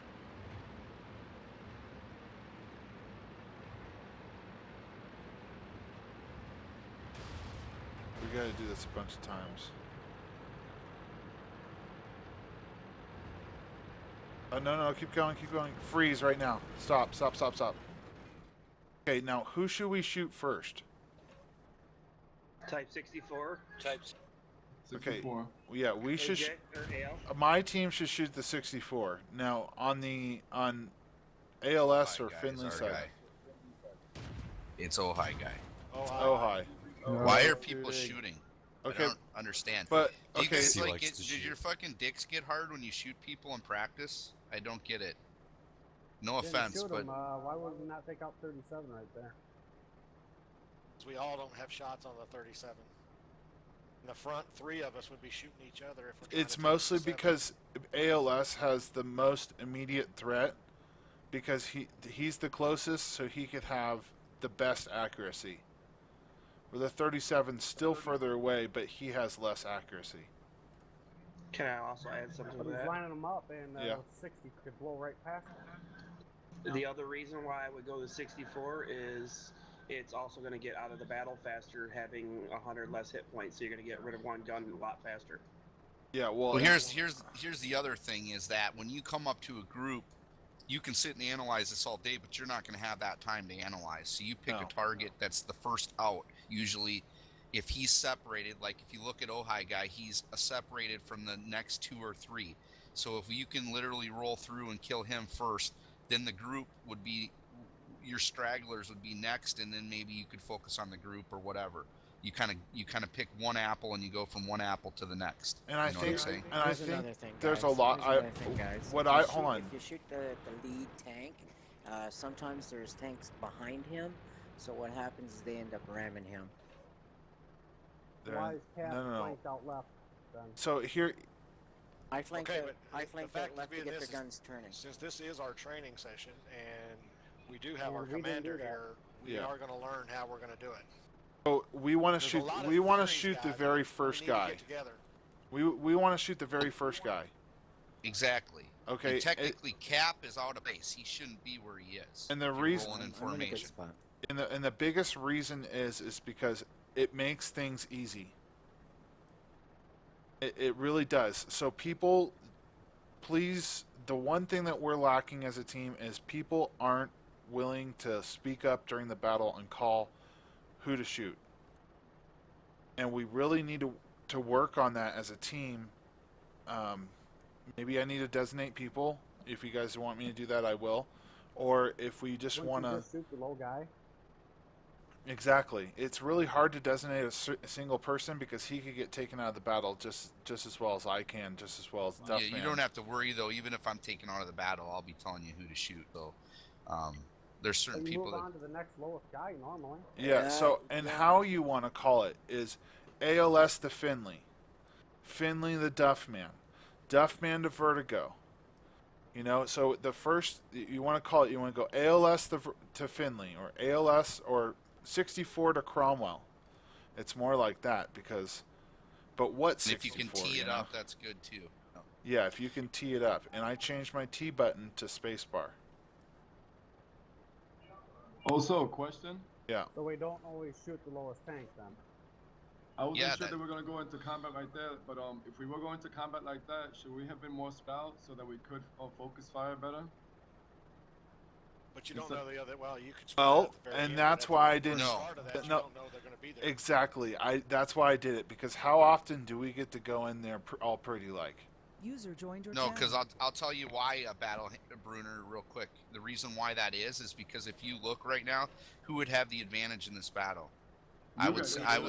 We got to do this a bunch of times. Oh, no, keep going, keep going. Freeze right now. Stop. Okay, now who should we shoot first? Type 64. Type. Okay. 64. Yeah, we should. AJ or AL? My team should shoot the 64. Now on ALS or Finley side. It's Ojai guy. Ojai. Why are people shooting? Okay. I don't understand. But Do you okay. guys did your fucking dicks get hard when you shoot people in practice? I don't get it. No offense, but why would we not take out 37 right there? Because we all don't have shots on the 37. In the front, 3 of us would be shooting each other if we're trying It's to mostly 37. because ALS has the most immediate threat because he's the closest, so he could have the best accuracy. Where the 37's still further away, but he has less accuracy. Can I also add something But to he's that? lining them up, and Yeah. 60 could blow right past him. The other reason why I would go to 64 is it's also going to get out of the battle faster, having 100 less hit points, so you're going to get rid of one gun a lot faster. Yeah, well here's the other thing is that when you come up to a group, you can sit and analyze this all day, but you're not going to have that time to analyze. So you pick a target that's the first out. Usually, if he's separated, like if you look at Ojai guy, he's separated from the next 2 or 3. So if you can literally roll through and kill him first, then the group would be, your stragglers would be next, and then maybe you could focus on the group or whatever. You kind of pick one apple and you go from one apple to the next. And I think, there's a Here's lot. another thing, guys. Hold on. If you shoot the lead tank, sometimes there's tanks behind him. So what happens is they end up ramming him. Why is Cap no. flanked out left? Then? So here, I flanked Okay, the but left the to fact get being their this is- guns turning. Since this is our training session and we do have our And we didn't commander do that. here, we Yeah. are going to learn how we're going to do it. So we want to There's a shoot. lot of We want to theories, shoot the guys, very we first need to guy. get together. We want to shoot the very first guy. Exactly. Okay. And technically, Cap is out of base. He shouldn't be where he is. And the if you're reason rolling in I'm in a good formation. spot. And the biggest reason is because it makes things easy. It really does. So people, please, the one thing that we're lacking as a team is people aren't willing to speak up during the battle and call who to shoot. And we really need to work on that as a team. Maybe I need to designate people. If you guys want me to do that, I will. Or if we just want to... just shoot the low guy? Exactly. It's really hard to designate a single person because he could get taken out of the battle just as well as I can, just as well as Yeah, Duffman. you don't have to worry though. Even if I'm taken out of the battle, I'll be telling you who to shoot. So there's certain people move that. on to the next lowest guy normally. Yeah. So and how you want to call it is ALS to Finley, Finley the Duffman, Duffman to Vertigo. You know, so the first you want to call it, you want to go ALS to Finley or ALS or 64 to Cromwell. It's more like that because, but what 64? If you can tee it up, that's good too. No. Yeah, if you can tee it up, and I changed my T button to spacebar. Also, a question. Yeah. So we don't always shoot the lowest tank then. I wasn't Yeah, sure that we're gonna go into combat like that, but if we were going to combat like that, should we have been more sprout so that we could focus fire better? But you don't know the other. Well, you could. Well, at the very and end, that's but at why the I didn't. start of that, you No, don't know they're going to be there. exactly. That's why I did it because how often do we get to go in there all pretty like? User joined your No, channel. because I'll tell you why a battle, Bruner, real quick. The reason why that is because if you look right now, who would have the advantage in this battle? I would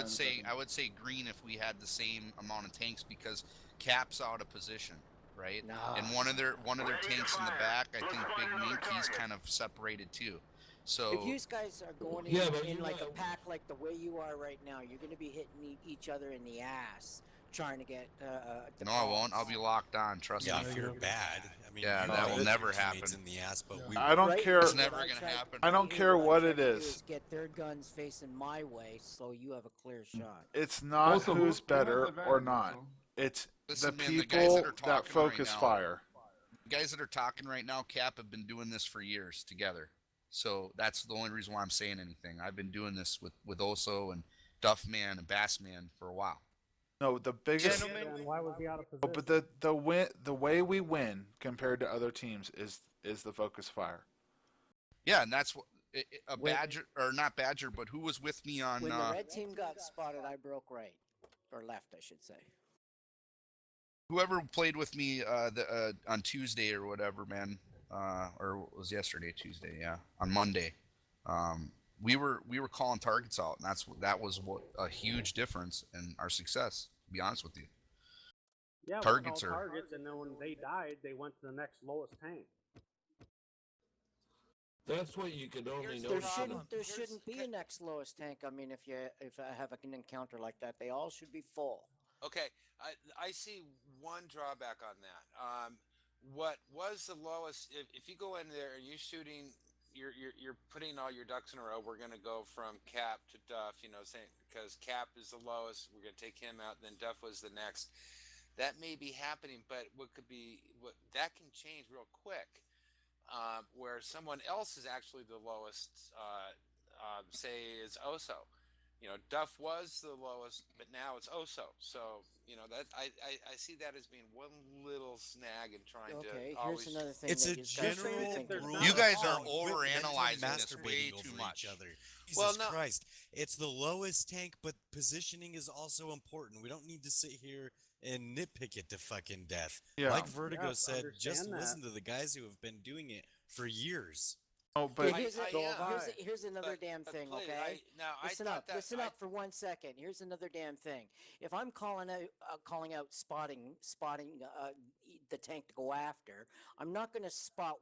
say green if we had the same amount of tanks because Cap's out of position, right? No. And one of their tanks in the back, I think Big Mink, he's kind of separated too. So If you guys are going Yeah, but in you like know- a pack like the way you are right now, you're going to be hitting each other in the ass trying to get the no, I won't. calls. I'll be locked on. Trust Yeah, me. if you're bad, I mean, Yeah, you that might will hit never your teammates happen. in the ass, but we I don't Right? care. It's What never I gonna tried- happen. I don't care I what tried it to do is. Get their guns facing my way so you have a clear shot. It's not Also, who's who has better advantage, or not. also? It's Listen, the man, the guys people that are talking right focus now- fire. The guys that are talking right now, Cap, have been doing this for years together. So that's the only reason why I'm saying anything. I've been doing this with Oso and Duffman and Bassman for a while. No, the biggest. Then why was he out of Oh, position? but the way we win compared to other teams is the focus fire. Yeah, and that's what a When- Badger or not Badger, but who was with me on? When the red team got spotted, I broke right. Or left, I should say. Whoever played with me on Tuesday or whatever, man, or it was yesterday, Tuesday, yeah, on Monday. We were calling targets out, and that was what a huge difference in our success. To be honest with you. Yeah, targets are targets, and then when they died, they went to the next lowest tank. That's what you could only know. There shouldn't be a next lowest tank. I mean, if I have an encounter like that, they all should be full. Okay, I see one drawback on that. What was the lowest? If you go in there and you're shooting, you're putting all your ducks in a row. We're going to go from Cap to Duff, saying because Cap is the lowest, we're going to take him out. Then Duff was the next. That may be happening, but that can change real quick. Where someone else is actually the lowest, say is Oso. Duff was the lowest, but now it's Oso. So that I see that as being one little snag in trying to always. Here's another thing. It's that a you guys should general be thinking rule. about. You guys of are thumb. Quit overanalyzing mentally this way masturbating too over much. each other. Well, Jesus Christ, it's the lowest tank, but positioning is also important. We don't need to sit here and nitpick it to fucking death. Yeah. Like Vertigo Yes, said, just understand that. listen to the guys who have been doing it for years. Oh, but Okay, I- here's another but- damn but thing, please, okay? I Listen thought up. that- Listen up for 1 second. Here's another damn thing. If I'm calling out spotting the tank to go after. I'm not going to spot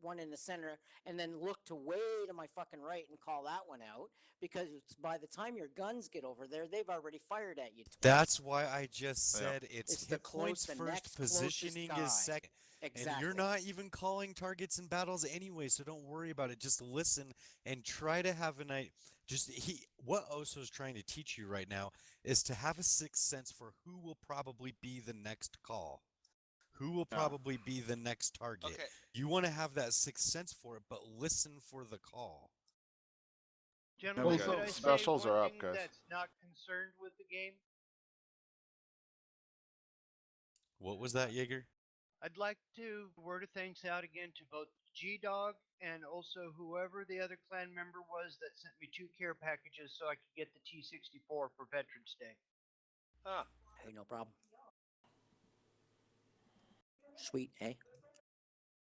one in the center and then look to way to my fucking right and call that one out, because by the time your guns get over there, they've already fired at you twice. That's why I just said It's it's the hit points the first, next closest positioning guy. is second. Exactly. And you're not even calling targets in battles anyway, so don't worry about it. Just listen and try to have an idea. What Oso's trying to teach you right now is to have a sixth sense for who will probably be the next call. Who will probably be the next target. Okay. You want to have that sixth sense for it, but listen for the call. Gentlemen, could I say specials one are up, thing guys. that's not concerned with the game? What was that, Jaeger? I'd like to word of thanks out again to both G-Dog and also whoever the other clan member was that sent me 2 care packages so I could get the T-64 for Veterans Day. Ah. Hey, no problem. Sweet, eh?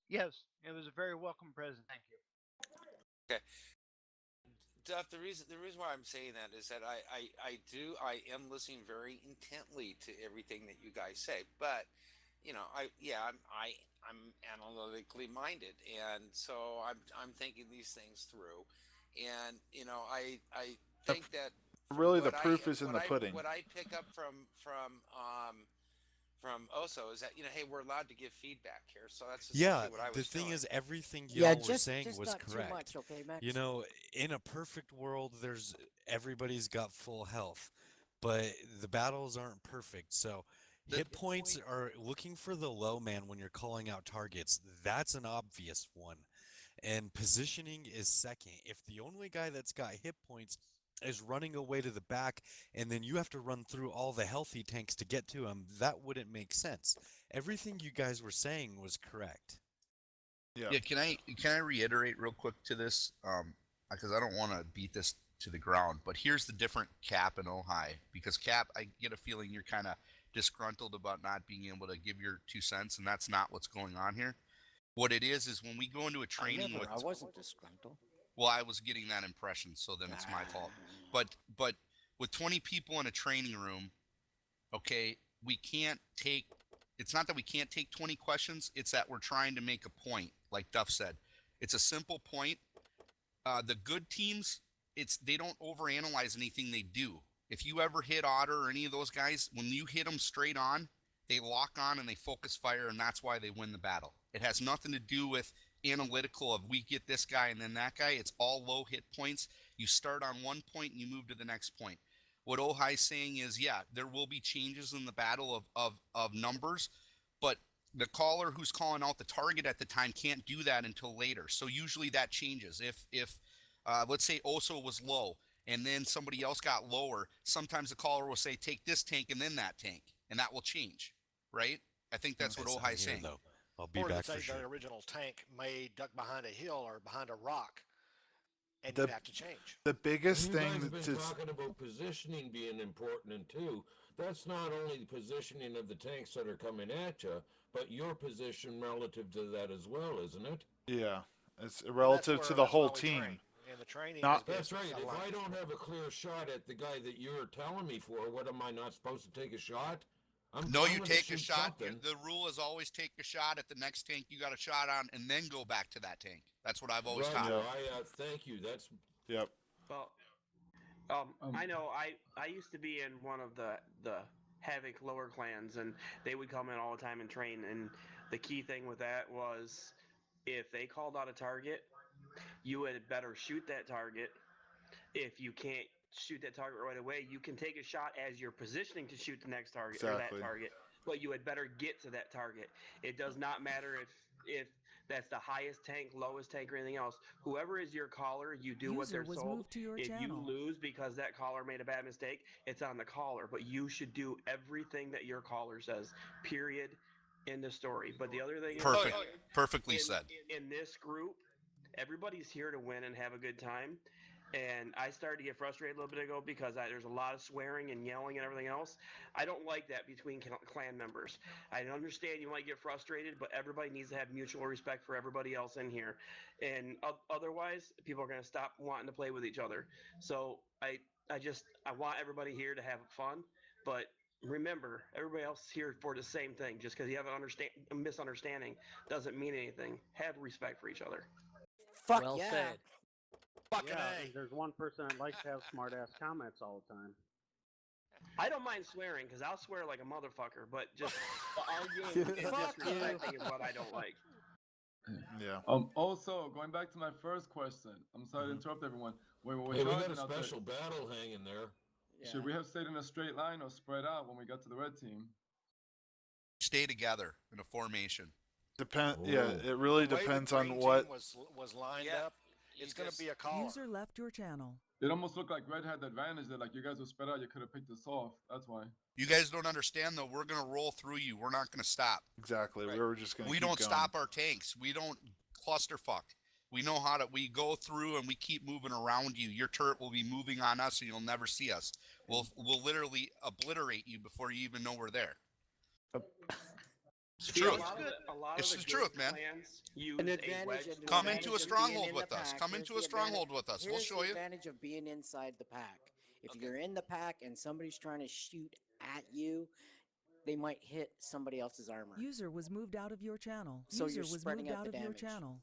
Yes, it was a very welcome present. Thank you. Okay. Duff, the reason why I'm saying that is that I am listening very intently to everything that you guys say, but I'm analytically minded, and so I'm thinking these things through, and I think that really the proof is in the pudding. What I pick up from Oso is that hey, we're allowed to give feedback here, so that's essentially what I was the thing feeling. is, everything y'all were saying just was not correct. Too much, okay, Max? In a perfect world, everybody's got full health, but the battles aren't perfect. So hit points are looking for the low man when you're calling out targets. That's an obvious one. And positioning is second. If the only guy that's got hit points is running away to the back, and then you have to run through all the healthy tanks to get to him, that wouldn't make sense. Everything you guys were saying was correct. Yeah. Can I reiterate real quick to this? Because I don't want to beat this to the ground, but here's the different Cap and Ojai. Because Cap, I get a feeling you're kind of disgruntled about not being able to give your 2 cents, and that's not what's going on here. What it is when we go into a training I wasn't disgruntled. Well, I was getting that impression, so then it's my fault. But with 20 people in a training room, okay, we can't take. It's not that we can't take 20 questions. It's that we're trying to make a point, like Duff said. It's a simple point. The good teams, they don't overanalyze anything they do. If you ever hit Otter or any of those guys, when you hit them straight on, they lock on and they focus fire, and that's why they win the battle. It has nothing to do with analytical of we get this guy and then that guy. It's all low hit points. You start on one point and you move to the next point. What Ojai's saying is, yeah, there will be changes in the battle of numbers, but the caller who's calling out the target at the time can't do that until later. So usually that changes. If let's say Oso was low and then somebody else got lower, sometimes the caller will say, take this tank and then that tank, and that will change, right? I think that's what Ojai's saying. Though. I'll be Or back say for sure. the original tank may duck behind a hill or behind a rock, and The- you have to change. The biggest You thing guys have that's been talking about positioning being important too. That's not only the positioning of the tanks that are coming at you, but your position relative to that as well, isn't it? yeah, it's relative to the whole team. And the training Not- That's right. If I don't have a clear shot at the guy that you're telling me for, what am I not supposed to take a shot? No, I'm you gonna take a shoot shot. something. The rule is always take a shot at the next tank you got a shot on, and then go back to that tank. That's what I've always Roger, taught. thank you. That's Yep. Well, I know I used to be in one of the Havoc lower clans, and they would come in all the time and train. And the key thing with that was, if they called out a target, you had better shoot that target. If you can't shoot that target right away, you can take a shot as you're positioning to shoot the next target or Exactly. that target. But you had better get to that target. It does not matter if that's the highest tank, lowest tank, or anything else. Whoever is your caller, you do what User they're was told. moved to your If you channel. lose because that caller made a bad mistake, it's on the caller. But you should do everything that your caller says. Period. In the story. But the other thing Perfect. is, Perfectly said. in this group, everybody's here to win and have a good time. And I started to get frustrated a little bit ago because there's a lot of swearing and yelling and everything else. I don't like that between clan members. I understand you might get frustrated, but everybody needs to have mutual respect for everybody else in here. And otherwise, people are going to stop wanting to play with each other. So I want everybody here to have fun, but remember, everybody else is here for the same thing. Just because you have a misunderstanding doesn't mean anything. Have respect for each other. Fuck well yeah. said. Fucking Yeah, A. and there's one person I'd like to have smart ass comments all the time. I don't mind swearing because I'll swear like a motherfucker, but just the arguing and Fuck you. disrespecting is what I don't like. Yeah. Also, going back to my first question, I'm sorry to interrupt everyone. When we're Hey, we got charging a out there, special battle hanging there. should we have stayed in a straight line or spread out when we got to the red team? Stay together in a formation. Yeah, it really The way the depends green on what. team was lined Yeah, up. It's going to be a collar. User left your channel. It almost looked like red had the advantage there. Like you guys were spread out, you could have picked us off. That's why. You guys don't understand though. We're gonna roll through you. We're not gonna stop. Exactly. Right. We were just going to We don't stop our tanks. We don't clusterfuck. We know how to. We go through and we keep moving around you. Your turret will be moving on us, and you'll never see us. We'll literally obliterate you before you even know we're there. It's the See, truth. a lot It's of the good truth, man. clans use An a advantage, wedge. an Come advantage into a of stronghold being in with the us. pack. Come Here's into the a stronghold with us. We'll Here's show the you. advantage of being inside the pack. If you're in the pack and somebody's trying to shoot at you, they might hit somebody else's armor. User was moved out of your channel. So User you're was spreading moved out out the of your damage. channel.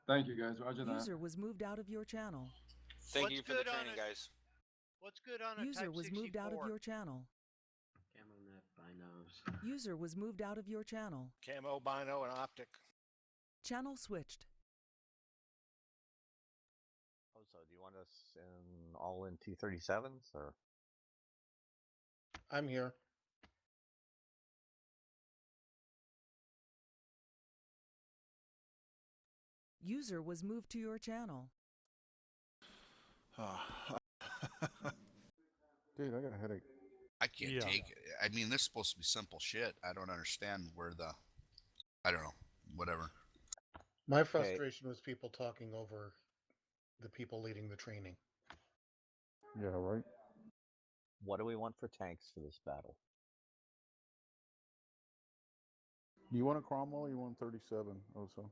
Thank you guys. Roger that. User was moved out of your channel. Thank What's you for the good on training, it? guys. What's good on a User Type was moved out of 64? your channel. User was moved out of your channel. Camo, bino, and optic. Channel switched. Oh, so do you want us in all in T-37s or? I'm here. User was moved to your channel. Dude, I got a headache. I can't take it. I mean, this is supposed to be simple shit. I don't understand where the. I don't know. Whatever. My frustration was people talking over the people leading the training. Yeah, right. What do we want for tanks for this battle? Do you want a Cromwell or you want 37 also?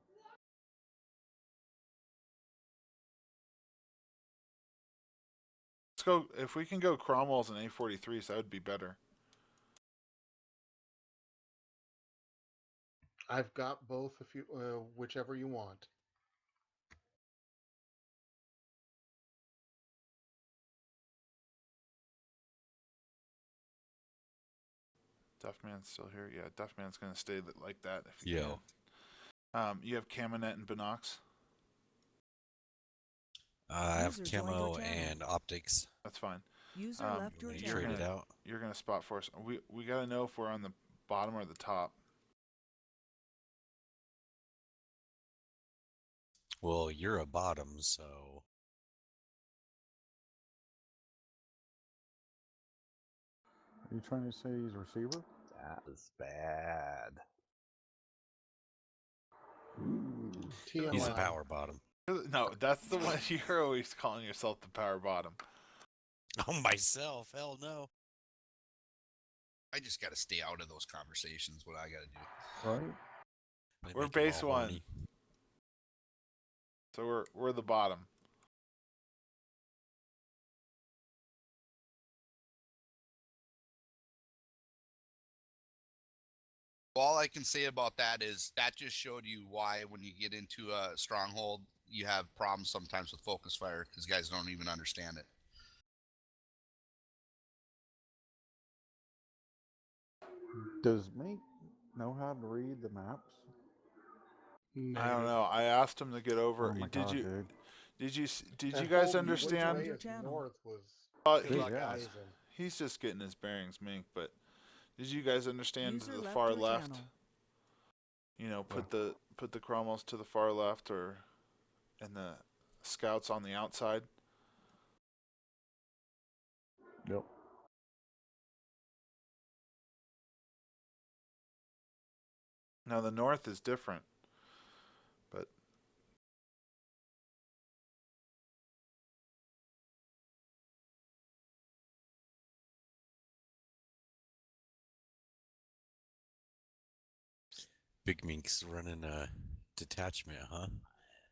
Let's go. If we can go Cromwells and A43s, that would be better. I've got both. If you, whichever you want. Duffman's still here. Yeah, Duffman's going to stay like that. If Yeah. you can. You have Caminet and Binox? I have User joined your camo channel. and optics. That's fine. User left your You channel. trade it out. You're going to spot for us. We got to know if we're on the bottom or the top. Well, you're a bottom, so Are you trying to say he's a receiver? That was bad. he's a TMI. power bottom. No, that's the one you're always calling yourself the power bottom. Oh, myself? Hell no. I just got to stay out of those conversations. What I got to do. Right. They We're make 'em base all one. horny. So we're the bottom. All I can say about that is that just showed you why when you get into a stronghold, you have problems sometimes with focus fire because guys don't even understand it. Does Mink know how to read the maps? I don't know. I asked him to get over. Oh my did God, you? dude. Did you? Did That you guys whole understand? which way is north was He- amazing. he's just getting his bearings, Mink. But did you guys understand User to the left far your left? channel. You know, put the Cromwells to the far left, or and the scouts on the outside. Yep. Now the north is different, but Big Mink's running a detachment, huh?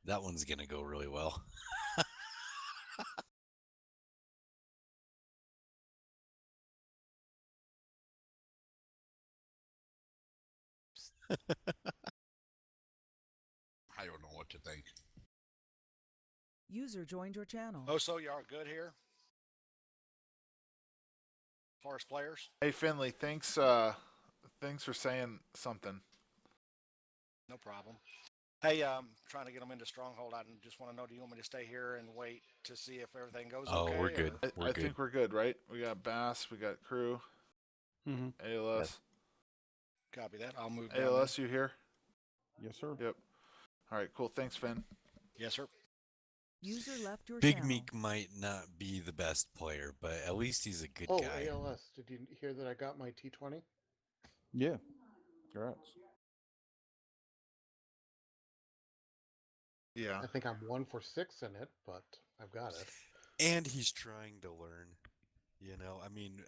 That one's gonna go really well. I don't know what to think. User joined your channel. Oh, so you are good here? Forest players? Hey Finley, thanks for saying something. No problem. Hey, trying to get them into Stronghold. I just want to know, do you want me to stay here and wait to see if everything goes okay? We're good. Or? I think we're good, right? We got Bass, we got Crew, ALS. Copy that. I'll move down. ALS, you here? Yes, sir. Yep. All right, cool. Thanks, Finn. Yes, sir. User left your Big channel. Meek might not be the best player, but at least he's a good Oh, guy. ALS. Did you hear that I got my T20? Yeah. Congrats. Yeah. I think I'm 1 for 6 in it, but I've got it. And he's trying to learn. You know, I mean,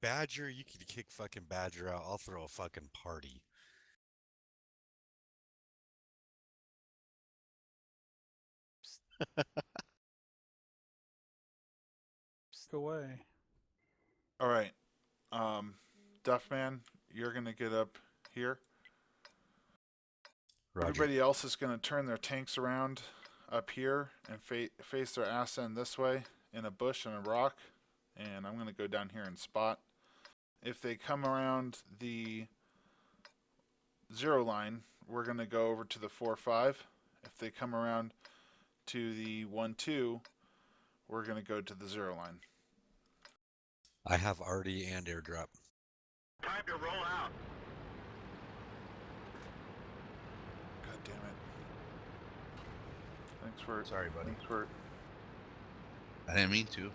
Badger, you could kick fucking Badger out. I'll throw a fucking party. Go away. All right. Duffman, you're going to get up here. Roger. Everybody else is going to turn their tanks around up here and face their ass end this way in a bush and a rock. And I'm going to go down here and spot. If they come around the 0 line, we're going to go over to the 4-5. If they come around to the 1-2, we're going to go to the 0 line. I have arty and airdrop. Time to roll out. God damn it. Thanks for... Sorry, buddy. Thanks for... I didn't mean to.